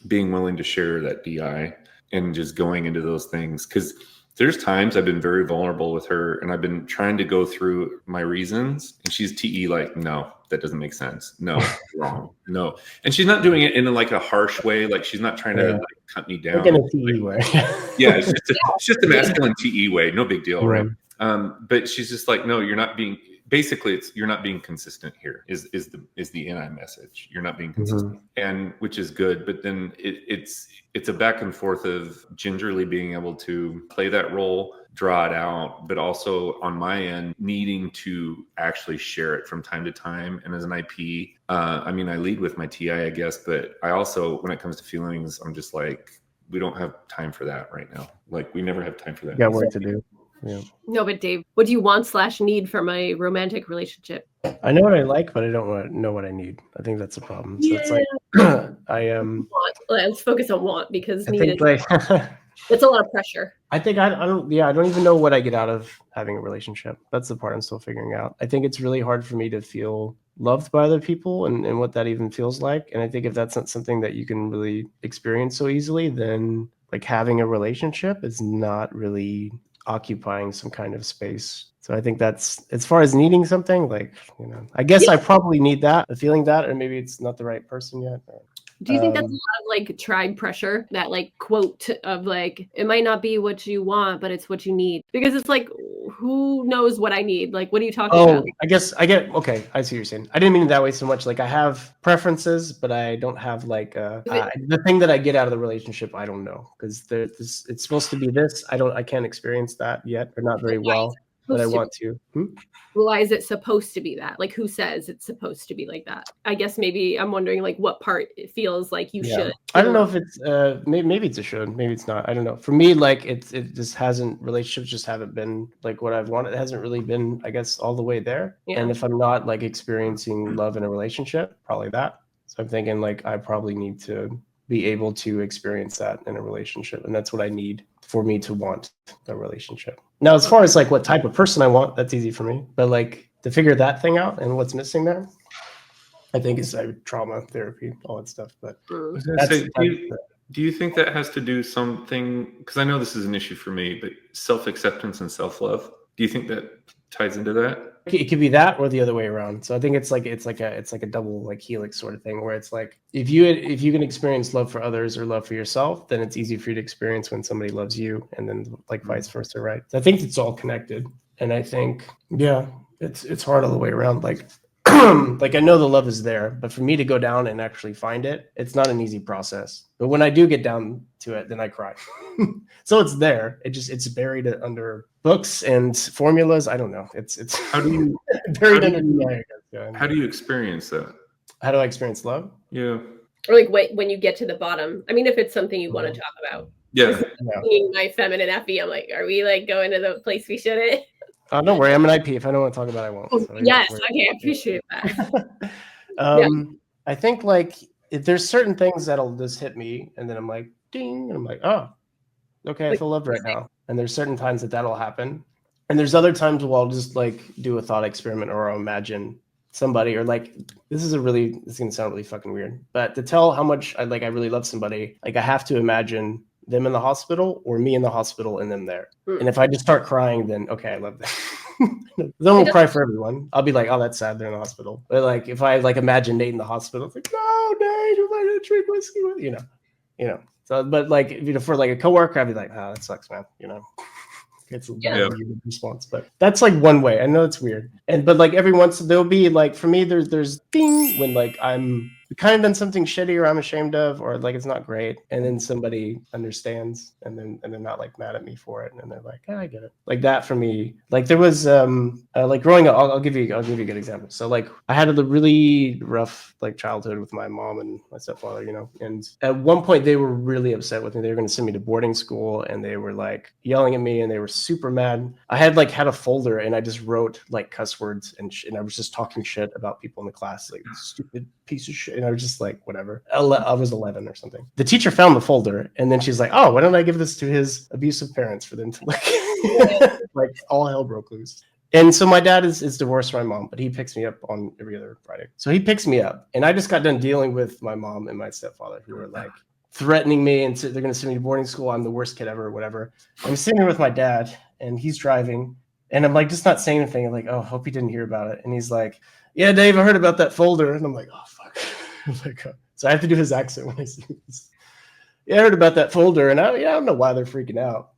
being willing to share that DI and just going into those things. Because there's times I've been very vulnerable with her and I've been trying to go through my reasons, and she's TE like, no, that doesn't make sense. No, wrong. No. And she's not doing it in like a harsh way. Like she's not trying to like cut me down. Like in a TE way. Yeah, it's just a masculine TE way. No big deal, right? But she's just like, no, you're not being, basically you're not being consistent here is the NI message. You're not being consistent. And which is good, but then it's a back and forth of gingerly being able to play that role draw it out, but also on my end, needing to actually share it from time to time. And as an IP, I mean, I lead with my TI, I guess, but I also, when it comes to feelings, I'm just like, we don't have time for that right now. Like, we never have time for that. Got work to do. Yeah. No, but Dave, what do you want/need from a romantic relationship? I know what I like, but I don't know what I need. I think that's a problem. So it's like Want. Let's focus on want, because I need think is like it's a lot of pressure. I think I don't even know what I get out of having a relationship. That's the part I'm still figuring out. I think it's really hard for me to feel loved by other people and what that even feels like. And I think if that's not something that you can really experience so easily, then like having a relationship is not really occupying some kind of space. So I think that's, as far as needing something, like, you know, I guess I probably need that, feeling that, or maybe it's not the right person yet. Do you think that's a lot of like tribe pressure, that like quote of like, it might not be what you want, but it's what you need? Because it's like, who knows what I need? Like, what are you talking about? I guess I get, okay, I see what you're saying. I didn't mean it that way so much. Like I have preferences, but I don't have like the thing that I get out of the relationship, I don't know. Because it's supposed to be this. I can't experience that yet, or not very well, but I want to. Why is it supposed to be that? Like, who says it's supposed to be like that? I guess maybe I'm wondering like what part it feels like you should. I don't know if it's maybe it's a should, maybe it's not. I don't know. For me, like it just hasn't, relationships just haven't been like what I've wanted. It hasn't really been, I guess, all the way there. Yeah. And if I'm not like experiencing love in a relationship, probably that. So I'm thinking like I probably need to be able to experience that in a relationship, and that's what I need for me to want a relationship. Now, as far as like what type of person I want, that's easy for me. But like to figure that thing out and what's missing there, I think is trauma therapy, all that stuff. But do you think that has to do something? Because I know this is an issue for me, but self-acceptance and self-love. Do you think that ties into that? It could be that or the other way around. So I think it's like a double like helix sort of thing, where it's like if you can experience love for others or love for yourself, then it's easy for you to experience when somebody loves you, and then like vice versa, right? So I think it's all connected, and I think it's hard all the way around. Like like I know the love is there, but for me to go down and actually find it, it's not an easy process. But when I do get down to it, then I cry. So it's there. It's buried under books and formulas. I don't know. It's how do you buried under. How do you experience that? How do I experience love? Yeah. Or like when you get to the bottom. I mean, if it's something you want to talk about. Yeah. Being my feminine FE, I'm like, are we like going to the place we shouldn't? Don't worry, I'm an IP. If I don't want to talk about it, I won't. So yes, okay, I appreciate that. I think like if there's certain things that'll just hit me, and then I'm like, ding, and I'm like, oh, okay, I feel loved right now. And there's certain times that'll happen, and there's other times where I'll just like do a thought experiment, or I'll imagine somebody, or like this is gonna sound really fucking weird, but to tell how much I really love somebody, like I have to imagine them in the hospital or me in the hospital and them there. And if I just start crying, then okay, I love them. Then we'll cry for everyone. I'll be like, oh, that's sad, they're in the hospital. But like if I like imagine Nate in the hospital, it's like, no, Nate, you're not gonna drink whiskey with you know. So but like for like a coworker, I'd be like, oh, that sucks, man. It's a weird response, but that's like one way. I know it's weird. But like every once there'll be like, for me, there's ding when like I'm kind of done something shitty or I'm ashamed of, or like it's not great, and then somebody understands, and they're not like mad at me for it, and they're like, I get it. Like that for me. Like there was like growing up, I'll give you a good example. So like I had a really rough like childhood with my mom and my stepfather, and at one point they were really upset with me. They were going to send me to boarding school, and they were like yelling at me, and they were super mad. I had a folder, and I just wrote like cuss words, and I was just talking shit about people in the class, like stupid piece of shit. And I was just like, whatever. I was 11 or something. The teacher found the folder, and then she's like, oh, why don't I give this to his abusive parents for them to like, like all hell broke loose. And so my dad is divorced from my mom, but he picks me up on every other Friday. So he picks me up, and I just got done dealing with my mom and my stepfather, who were like threatening me, and they're going to send me to boarding school. I'm the worst kid ever, or whatever. I'm sitting here with my dad, and he's driving, and I'm like just not saying anything. I'm like, oh, hope he didn't hear about it. And he's like, yeah, Dave, I heard about that folder. And I'm like, oh, fuck. So I have to do his accent when I say this. Yeah, I heard about that folder, and I don't know why they're freaking out.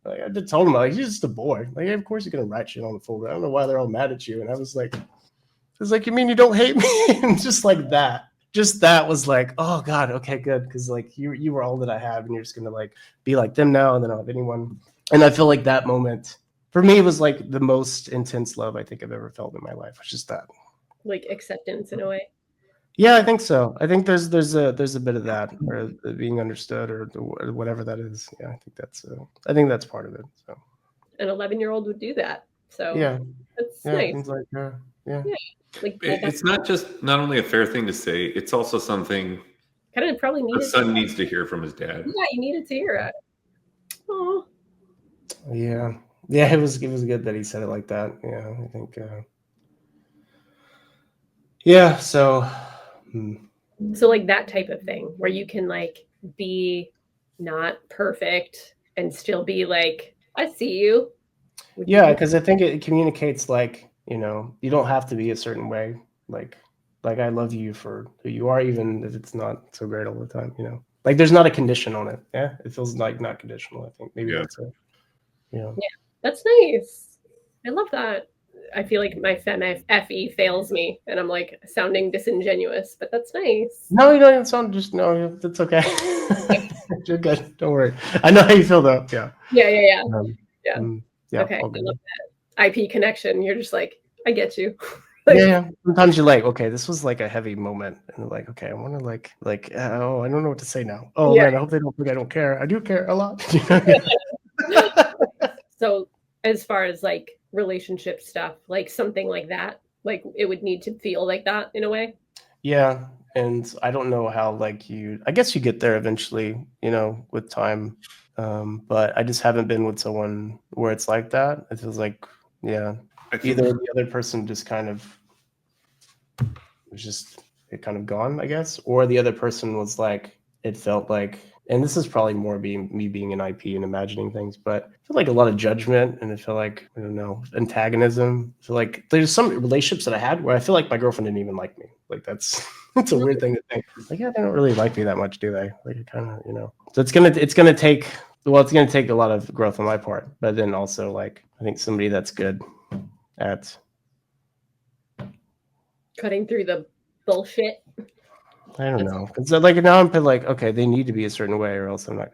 Like I just told him, like, he's just a boy. Like, yeah, of course you're gonna write shit on the folder. I don't know why they're all mad at you. And I was like, you mean you don't hate me? And just like that. Just that was like, oh God, okay, good. Because like you were all that I have, and you're just gonna like be like them now, and then I don't have anyone. And I feel like that moment for me was like the most intense love I think I've ever felt in my life. It's just that. Like acceptance in a way. Yeah, I think so. I think there's a bit of that, or being understood, or whatever that is. Yeah, I think that's part of it. So An 11-year-old would do that. So yeah, that's yeah, nice. things like yeah. Like It's not only a fair thing to say, it's also something kind of probably a needed. son needs to hear from his dad. Yeah, you needed to hear it. Oh, Yeah, it was good that he said it like that. Yeah, I think. Yeah, so. so like that type of thing where you can like be not perfect and still be like, I see you. Yeah, because I think it communicates like, you don't have to be a certain way. Like I love you for who you are, even if it's not so great all the time. Like there's not a condition on it. Yeah, it feels like not conditional. I think maybe that's it. Yeah, that's nice. I love that. I feel like my FE fails me, and I'm like sounding disingenuous, but that's nice. No, you don't even sound no. That's okay. You're good. Don't worry. I know how you feel though. Yeah. Yeah. Yeah. Okay, I love that IP connection. You're just like, I get you. Yeah. Sometimes you're like, okay, this was like a heavy moment, and like, okay, I want to oh, I don't know what to say now. Oh man, I hope they don't think I don't care. I do care a lot. So, as far as like relationship stuff, like something like that, like it would need to feel like that in a way. Yeah, and I don't know how I guess you get there eventually, with time. But I just haven't been with someone where it's like that. It feels like, yeah, either the other person just kind of was gone, I guess, or the other person was like, it felt like, and this is probably more me being an IP and imagining things, but I feel like a lot of judgment, and I feel like, I don't know, antagonism. I feel like there's some relationships that I had where I feel like my girlfriend didn't even like me. Like it's a weird thing to think. Like, yeah, they don't really like me that much, do they? Like it kind of, So it's gonna take a lot of growth on my part, but then also like I think somebody that's good at Cutting through the bullshit. I don't know. It's like now I'm like, okay, they need to be a certain way or else I'm not,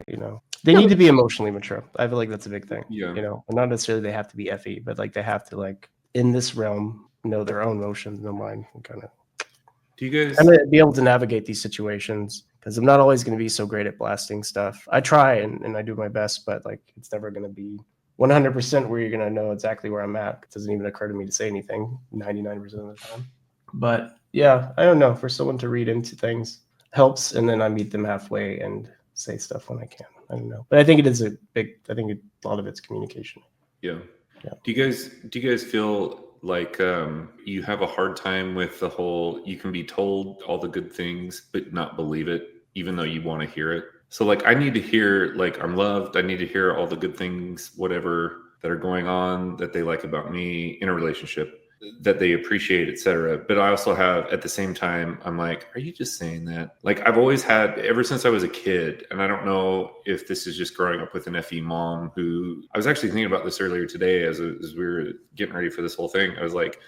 they need to be emotionally mature. I feel like that's a big thing. Yeah. Not necessarily they have to be FE, but like they have to like in this realm know their own emotions, know mine, and kind of. Do you guys be able to navigate these situations? Because I'm not always going to be so great at blasting stuff. I try and I do my best, but like it's never going to be 100% where you're going to know exactly where I'm at. It doesn't even occur to me to say anything 99% of the time. But yeah, I don't know. For someone to read into things helps, and then I meet them halfway and say stuff when I can. I don't know, but I think it is a lot of it's communication. Yeah. Do you guys feel like you have a hard time with the whole you can be told all the good things but not believe it, even though you want to hear it? So like I need to hear like I'm loved. I need to hear all the good things, whatever that are going on that they like about me in a relationship, that they appreciate, etc. But I also have at the same time, I'm like, are you just saying that? Like I've always had ever since I was a kid, and I don't know if this is just growing up with an FE mom who I was actually thinking about this earlier today as we were getting ready for this whole thing. I was like,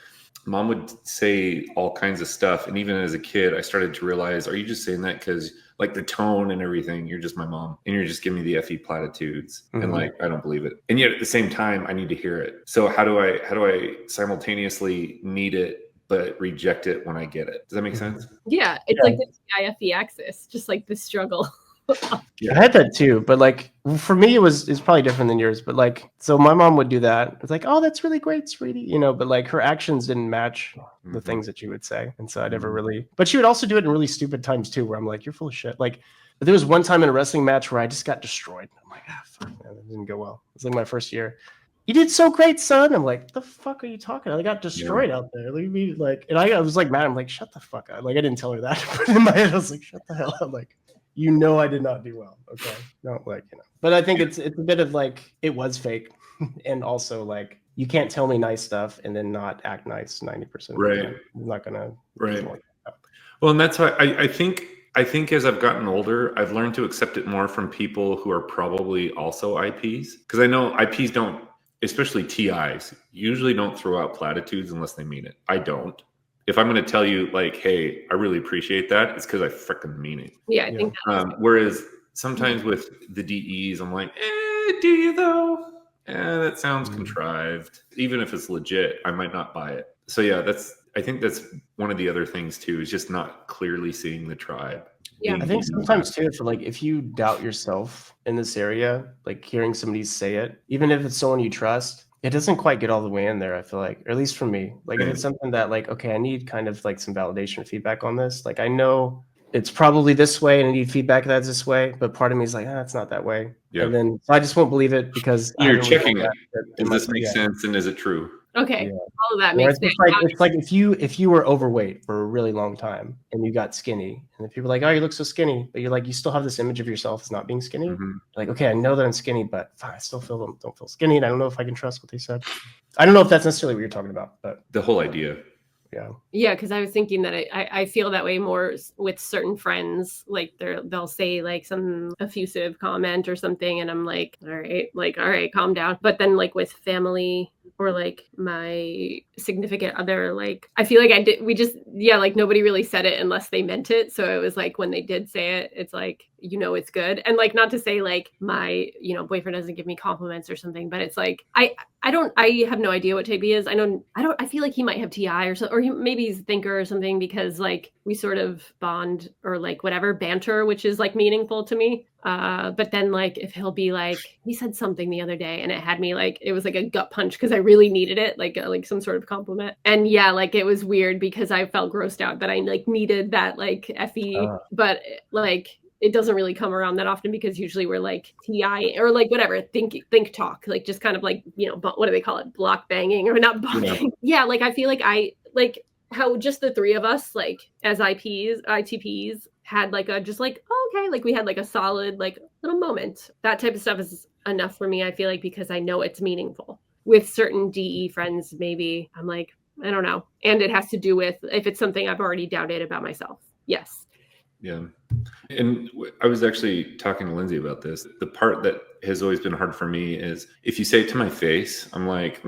mom would say all kinds of stuff. And even as a kid, I started to realize, are you just saying that because like the tone and everything, you're just my mom and you're just giving me the FE platitudes. Mm-hmm. And like, I don't believe it. And yet at the same time, I need to hear it. So how do I simultaneously need it, but reject it when I get it? Does that make sense? Yeah. It's like the TIFE axis, just like the struggle. Yeah, I had that too, but like for me, it's probably different than yours. But like, so my mom would do that. It's like, oh, that's really great, sweetie, but like her actions didn't match the things that she would say, and so I never really. But she would also do it in really stupid times too, where I'm like, you're full of shit. Like there was one time in a wrestling match where I just got destroyed. I'm like, fuck, man, it didn't go well. It was like my first year. You did so great, son. I'm like, the fuck are you talking? I got destroyed out there. Like, and I was like mad. I'm like, shut the fuck up. Like I didn't tell her that, but in my head I was like, shut the hell up. Like. I did not do well. Okay. No, but I think it's a bit of like, it was fake. And also like, you can't tell me nice stuff and then not act nice 90% of the time. I'm not going to. Right. Well, and that's why I think as I've gotten older, I've learned to accept it more from people who are probably also IPs. Because I know IPs don't, especially TIs, usually don't throw out platitudes unless they mean it. I don't. If I'm going to tell you like, hey, I really appreciate that, it's because I freaking mean it. Yeah, I think whereas sometimes with the DEs, I'm like, Do you though? That sounds contrived. Even if it's legit, I might not buy it. So yeah, I think that's one of the other things too, is just not clearly seeing the tribe. Yeah. I think sometimes too, if you doubt yourself in this area, like hearing somebody say it, even if it's someone you trust, it doesn't quite get all the way in there, I feel like, or at least for me. Like if it's something that like, okay, I need kind of like some validation or feedback on this. Like I know it's probably this way and I need feedback that's this way, but part of me is like, it's not that way. Yeah. And then so I just won't believe it because you're checking it. Does this make sense and is it true? Okay. Yeah. All of that makes sense. It's like if you were overweight for a really long time and you got skinny, and the people are like, oh, you look so skinny, but you're like, you still have this image of yourself as not being skinny. Mm-hmm. Like, okay, I know that I'm skinny, but I still don't feel skinny, and I don't know if I can trust what they said. I don't know if that's necessarily what you're talking about, but the whole idea. Yeah, because I was thinking that I feel that way more with certain friends. Like they'll say like some effusive comment or something, and I'm like, all right, calm down. But then like with family or like my significant other, like I feel like like nobody really said it unless they meant it. So it was like when they did say it, it's like, it's good. And like, not to say like my, boyfriend doesn't give me compliments or something, but it's like, I have no idea what type he is. I feel like he might have TI or so, or maybe he's a thinker or something, because like we sort of bond or like whatever banter, which is like meaningful to me. But then like if he'll be like, he said something the other day and it had me like, it was like a gut punch because I really needed it, like some sort of compliment. And yeah, like it was weird because I felt grossed out that I like needed that like FE, but like it doesn't really come around that often because usually we're like TI or like whatever, think talk, like just kind of like, what do they call it? Block banging or not banging. Yeah, like I feel like how just the three of us, like as ITPs had like like we had like a solid like little moment. That type of stuff is enough for me, I feel like, because I know it's meaningful. With certain DE friends, maybe I'm like, I don't know. And it has to do with if it's something I've already doubted about myself. Yes. Yeah. And I was actually talking to Lindsay about this. The part that has always been hard for me is if you say it to my face, I'm like,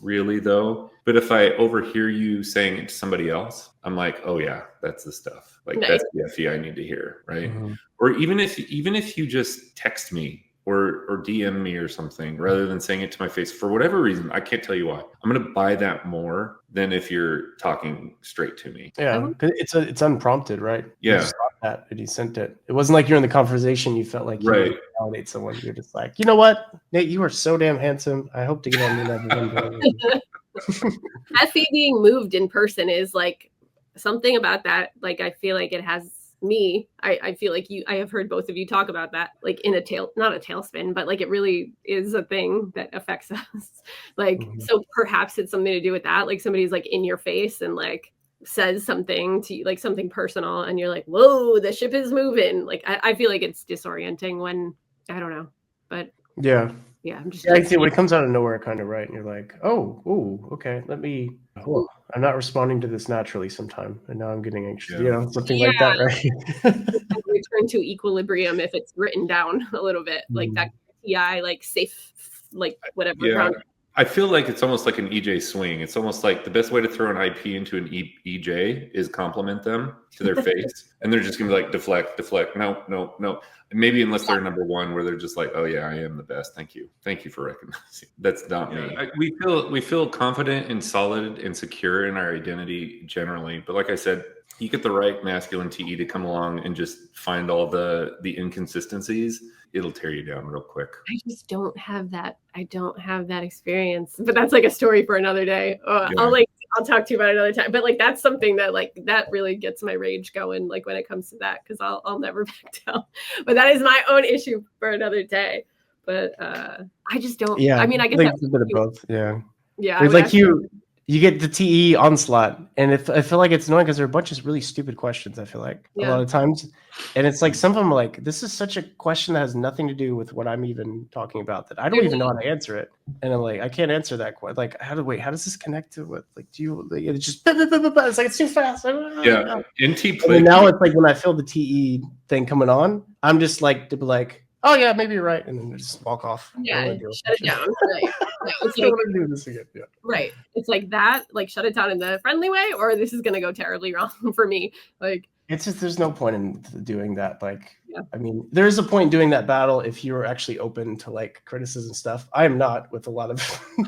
really though? But if I overhear you saying it to somebody else, I'm like, oh yeah, that's the stuff. Like nice. That's the FE I need to hear, right? Mm-hmm. Or even if you just text me or DM me or something, rather than saying it to my face, for whatever reason, I can't tell you why, I'm going to buy that more than if you're talking straight to me. Yeah, it's unprompted, right? Yeah. You just thought that and you sent it. It wasn't like you're in the conversation. You felt like you right. would validate someone. You're just like, you know what, Nate, you are so damn handsome. I hope to get on you. FE being moved in person is like something about that. Like I feel like it has me. I feel like I have heard both of you talk about that, like in not a tailspin, but like it really is a thing that affects us. Like, so perhaps it's something to do with that. Like somebody's like in your face and like says something to you, like something personal, and you're like, whoa, the ship is moving. Like I feel like it's disorienting when, I don't know, but yeah, I'm just. Yeah, I see when it comes out of nowhere, kind of, right? And you're like, oh, okay, I'm not responding to this naturally sometime, and now I'm getting anxious, something like that, right? Return to equilibrium if it's written down a little bit, like that TI, like safe, like whatever. Yeah. I feel like it's almost like an EJ swing. It's almost like the best way to throw an IP into an EJ is compliment them to their face. And they're just going to be like, deflect. No. Maybe unless they're number one, where they're just like, oh yeah, I am the best. Thank you for recognizing. That's not me. We feel confident and solid and secure in our identity generally. But like I said, you get the right masculine TE to come along and just find all the inconsistencies, it'll tear you down real quick. I just don't have that. I don't have that experience, but that's like a story for another day. I'll talk to you about it another time. But like, that's something that like, that really gets my rage going, like when it comes to that, because I'll never back down. But that is my own issue for another day. But I just don't. Yeah. I mean, I guess that's a bit of both. Yeah. Yeah. It's like you get the TE onslaught, and I feel like it's annoying because there are a bunch of really stupid questions, I feel like, a lot of times. And it's like some of them are like, this is such a question that has nothing to do with what I'm even talking about, that I don't even know how to answer it. And I'm like, I can't answer that question. Like, how does this connect to what? Like, do you, like, it's just, it's like, it's too fast. Yeah. NT play. And now it's like when I feel the TE thing coming on, I'm just like, to be like, oh yeah, maybe you're right, and then just walk off. Yeah, shut it down. Right. No, it's like, want to do this again. Yeah. Right. It's like that, like shut it down in the friendly way, or this is gonna go terribly wrong for me. Like, It's just there's no point in doing that. Like, Yeah. I mean, there is a point in doing that battle if you're actually open to like criticism stuff. I am not with a lot of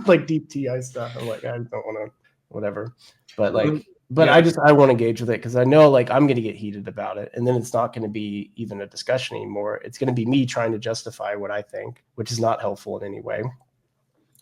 like deep TI stuff. I'm like, I don't want to, whatever. But like, but Yeah. I want to engage with it because I know like I'm going to get heated about it, and then it's not going to be even a discussion anymore. It's going to be me trying to justify what I think, which is not helpful in any way.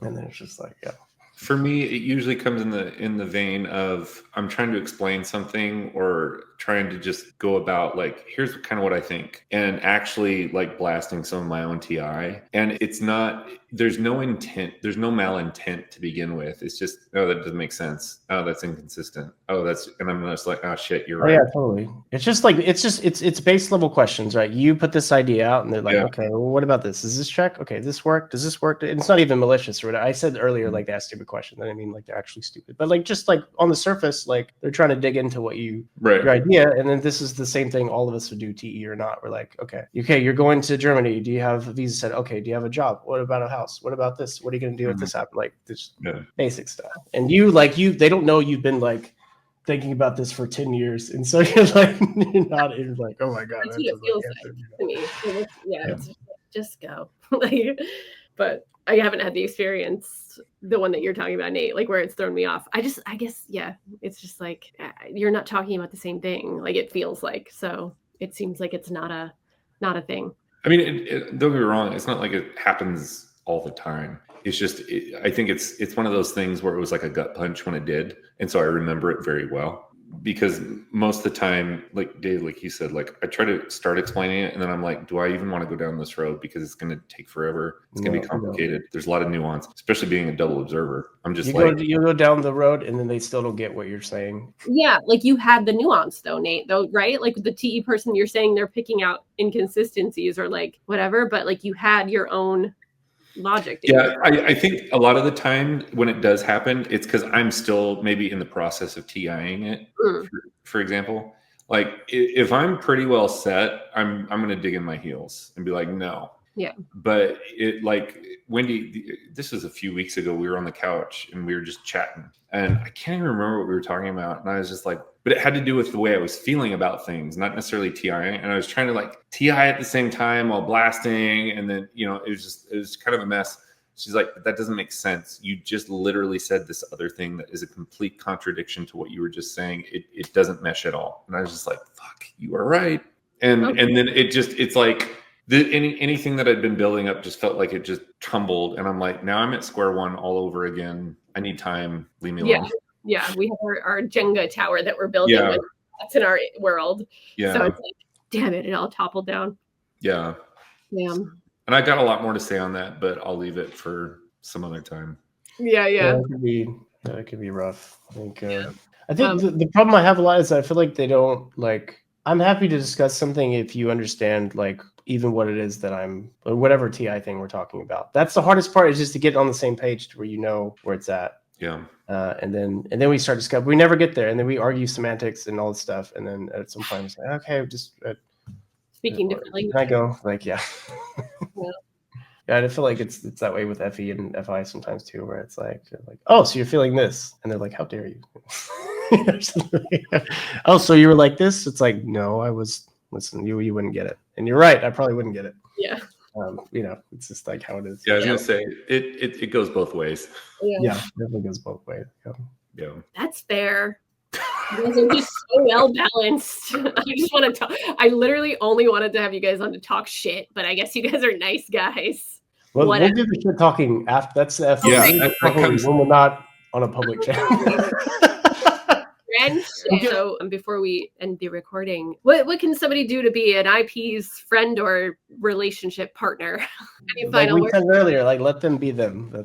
And then it's just like, yeah. For me, it usually comes in the vein of I'm trying to explain something or trying to just go about like, here's kind of what I think, and actually like blasting some of my own TI. And it's not, there's no intent, there's no malintent to begin with. It's just, oh, that doesn't make sense. Oh, that's inconsistent. Oh, that's, and I'm just like, oh shit, you're right. Yeah, totally. It's just like it's base level questions, right? You put this idea out, and they're like, okay, well, what about this? Does this check? Okay, this work? Does this work? And it's not even malicious or whatever. I said earlier, like, they ask stupid questions. I didn't mean like they're actually stupid, but like just like on the surface, like they're trying to dig into what your idea, and then this is the same thing all of us would do, TE or not. We're like, okay, you're going to Germany. Do you have a visa set? Okay, do you have a job? What about a house? What about this? What are you going to do if this happens? Like this basic stuff. And they don't know you've been like thinking about this for 10 years, and so you're like, you're like, oh my god, that's what it feels like to me. It's just go. Like, but I haven't had the experience, the one that you're talking about, Nate, like where it's thrown me off. I guess it's just like you're not talking about the same thing. Like it feels like, so it seems like it's not a thing. I mean, don't get me wrong, it's not like it happens all the time. It's just, I think it's one of those things where it was like a gut punch when it did. And so I remember it very well, because most of the time, like Dave, like you said, like I try to start explaining it and then I'm like, do I even want to go down this road? Because it's going to take forever. It's going to be complicated. There's a lot of nuance, especially being a double observer. I'm just you go down the road and then they still don't get what you're saying. Yeah. Like you had the nuance though, Nate, though, right? Like the TE person, you're saying they're picking out inconsistencies or like whatever, but like you had your own logic. I think a lot of the time when it does happen, it's because I'm still maybe in the process of TIing it. For example, like if I'm pretty well set, I'm going to dig in my heels and be like, no. Yeah. But it, like Wendy, this was a few weeks ago. We were on the couch and we were just chatting, and I can't even remember what we were talking about. And I was just like, but it had to do with the way I was feeling about things, not necessarily TIing. And I was trying to like TI at the same time while blasting. And then, it was kind of a mess. She's like, but that doesn't make sense. You just literally said this other thing that is a complete contradiction to what you were just saying. It doesn't mesh at all. And I was just like, fuck, you are right. And then it's like, anything that I'd been building up just felt like it just tumbled. And I'm like, now I'm at square one all over again. I need time. Leave me alone. Yeah. We have our Jenga tower that we're building. Yeah. That's in our world. Yeah. So it's like, damn it all toppled down. Yeah. Yeah. And I got a lot more to say on that, but I'll leave it for some other time. Yeah. That could be rough. I think the problem I have a lot is I feel like they don't like. I'm happy to discuss something if you understand like even what it is that or whatever TI thing we're talking about. That's the hardest part, is just to get on the same page to where you know where it's at. Yeah. And then we start discussing. We never get there, and then we argue semantics and all this stuff. And then at some point, it's like, okay, just speaking differently. I go like, yeah. Yeah, I feel like it's that way with FE and FI sometimes too, where it's like, oh, so you're feeling this, and they're like, how dare you? Oh, so you were like this? It's like, no, I was. Listen, you wouldn't get it, and you're right. I probably wouldn't get it. Yeah. It's just like how it is. Yeah, I was gonna say it goes both ways. Yeah, definitely goes both ways. Yeah. That's fair. You guys are just so well balanced. I just want to talk. I literally only wanted to have you guys on to talk shit, but I guess you guys are nice guys. Well, we'll do the shit talking after. That's the when we're not on a public channel. So before we end the recording, what can somebody do to be an IP's friend or relationship partner? Any final words? Said earlier, like let them be them.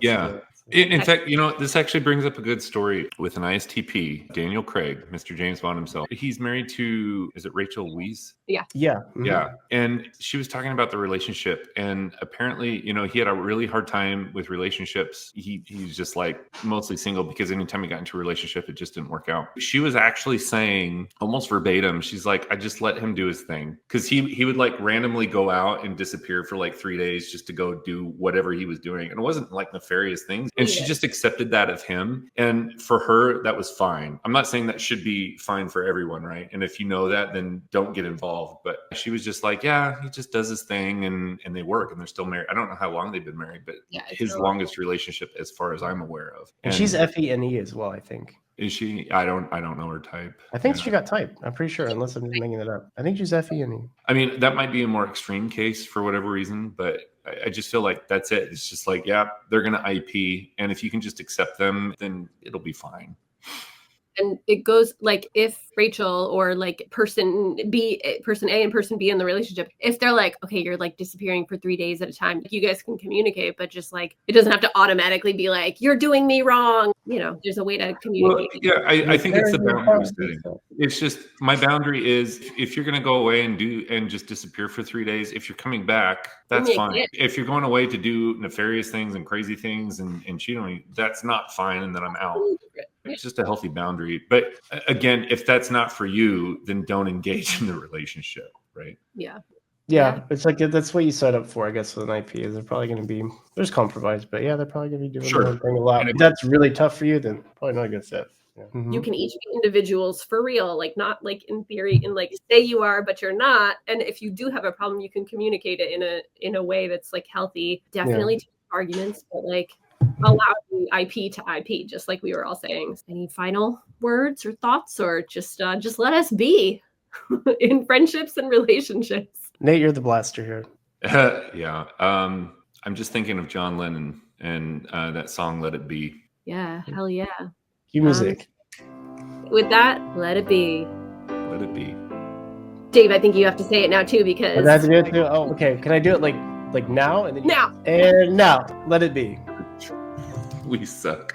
In fact, this actually brings up a good story with an IxTP, Daniel Craig, Mr. James Bond himself. He's married to, is it Rachel Weisz? Yeah. Yeah. Mm-hmm. Yeah. And she was talking about the relationship. And apparently, he had a really hard time with relationships. He's just like mostly single because anytime he got into a relationship, it just didn't work out. She was actually saying almost verbatim, she's like, I just let him do his thing. Because he would like randomly go out and disappear for like 3 days just to go do whatever he was doing. And it wasn't like nefarious things And she just accepted that of him. And for her, that was fine. I'm not saying that should be fine for everyone, right? And if you know that, then don't get involved. But she was just like, yeah, he just does his thing and they work and they're still married. I don't know how long they've been married, but his longest relationship as far as I'm aware of. And she's FENE as well, I think. Is she? I don't know her type. I think she got type. I'm pretty sure, unless I'm just making it up. I think she's FENE. I mean, that might be a more extreme case for whatever reason, but I just feel like that's it. It's just like, yeah, they're going to IP. And if you can just accept them, then it'll be fine. And it goes like if Rachel or like person A and person B in the relationship, if they're like, okay, you're like disappearing for 3 days at a time, you guys can communicate, but just like, it doesn't have to automatically be like, you're doing me wrong. You know, there's a way to communicate. Well, yeah, I think it's the boundary setting. It's just, my boundary is if you're going to go away and just disappear for 3 days, if you're coming back, that's fine. If you're going away to do nefarious things and crazy things and cheat on me, that's not fine. And then I'm out. It's just a healthy boundary. But again, if that's not for you, then don't engage in the relationship, right? Yeah, it's like that's what you set up for, I guess, with an IP. Is they're probably going to be, there's compromise, but yeah, they're probably going to be doing their own thing a lot. If that's really tough for you, then probably not a good fit. Yeah. You can each be individuals for real, like not like in theory and like say you are, but you're not. And if you do have a problem, you can communicate it in a way that's like healthy. Definitely take arguments, but like allow the IP to IP, just like we were all saying. Any final words or thoughts, or just let us be in friendships and relationships? Nate, you're the blaster here. Yeah. I'm just thinking of John Lennon and that song, Let It Be. Yeah, hell yeah. Cue music. With that, let it be. Let it be. Dave, I think you have to say it now too, because... I have to do it too? Oh, okay. Can I do it like now? And then now. And now. Let it be. We suck.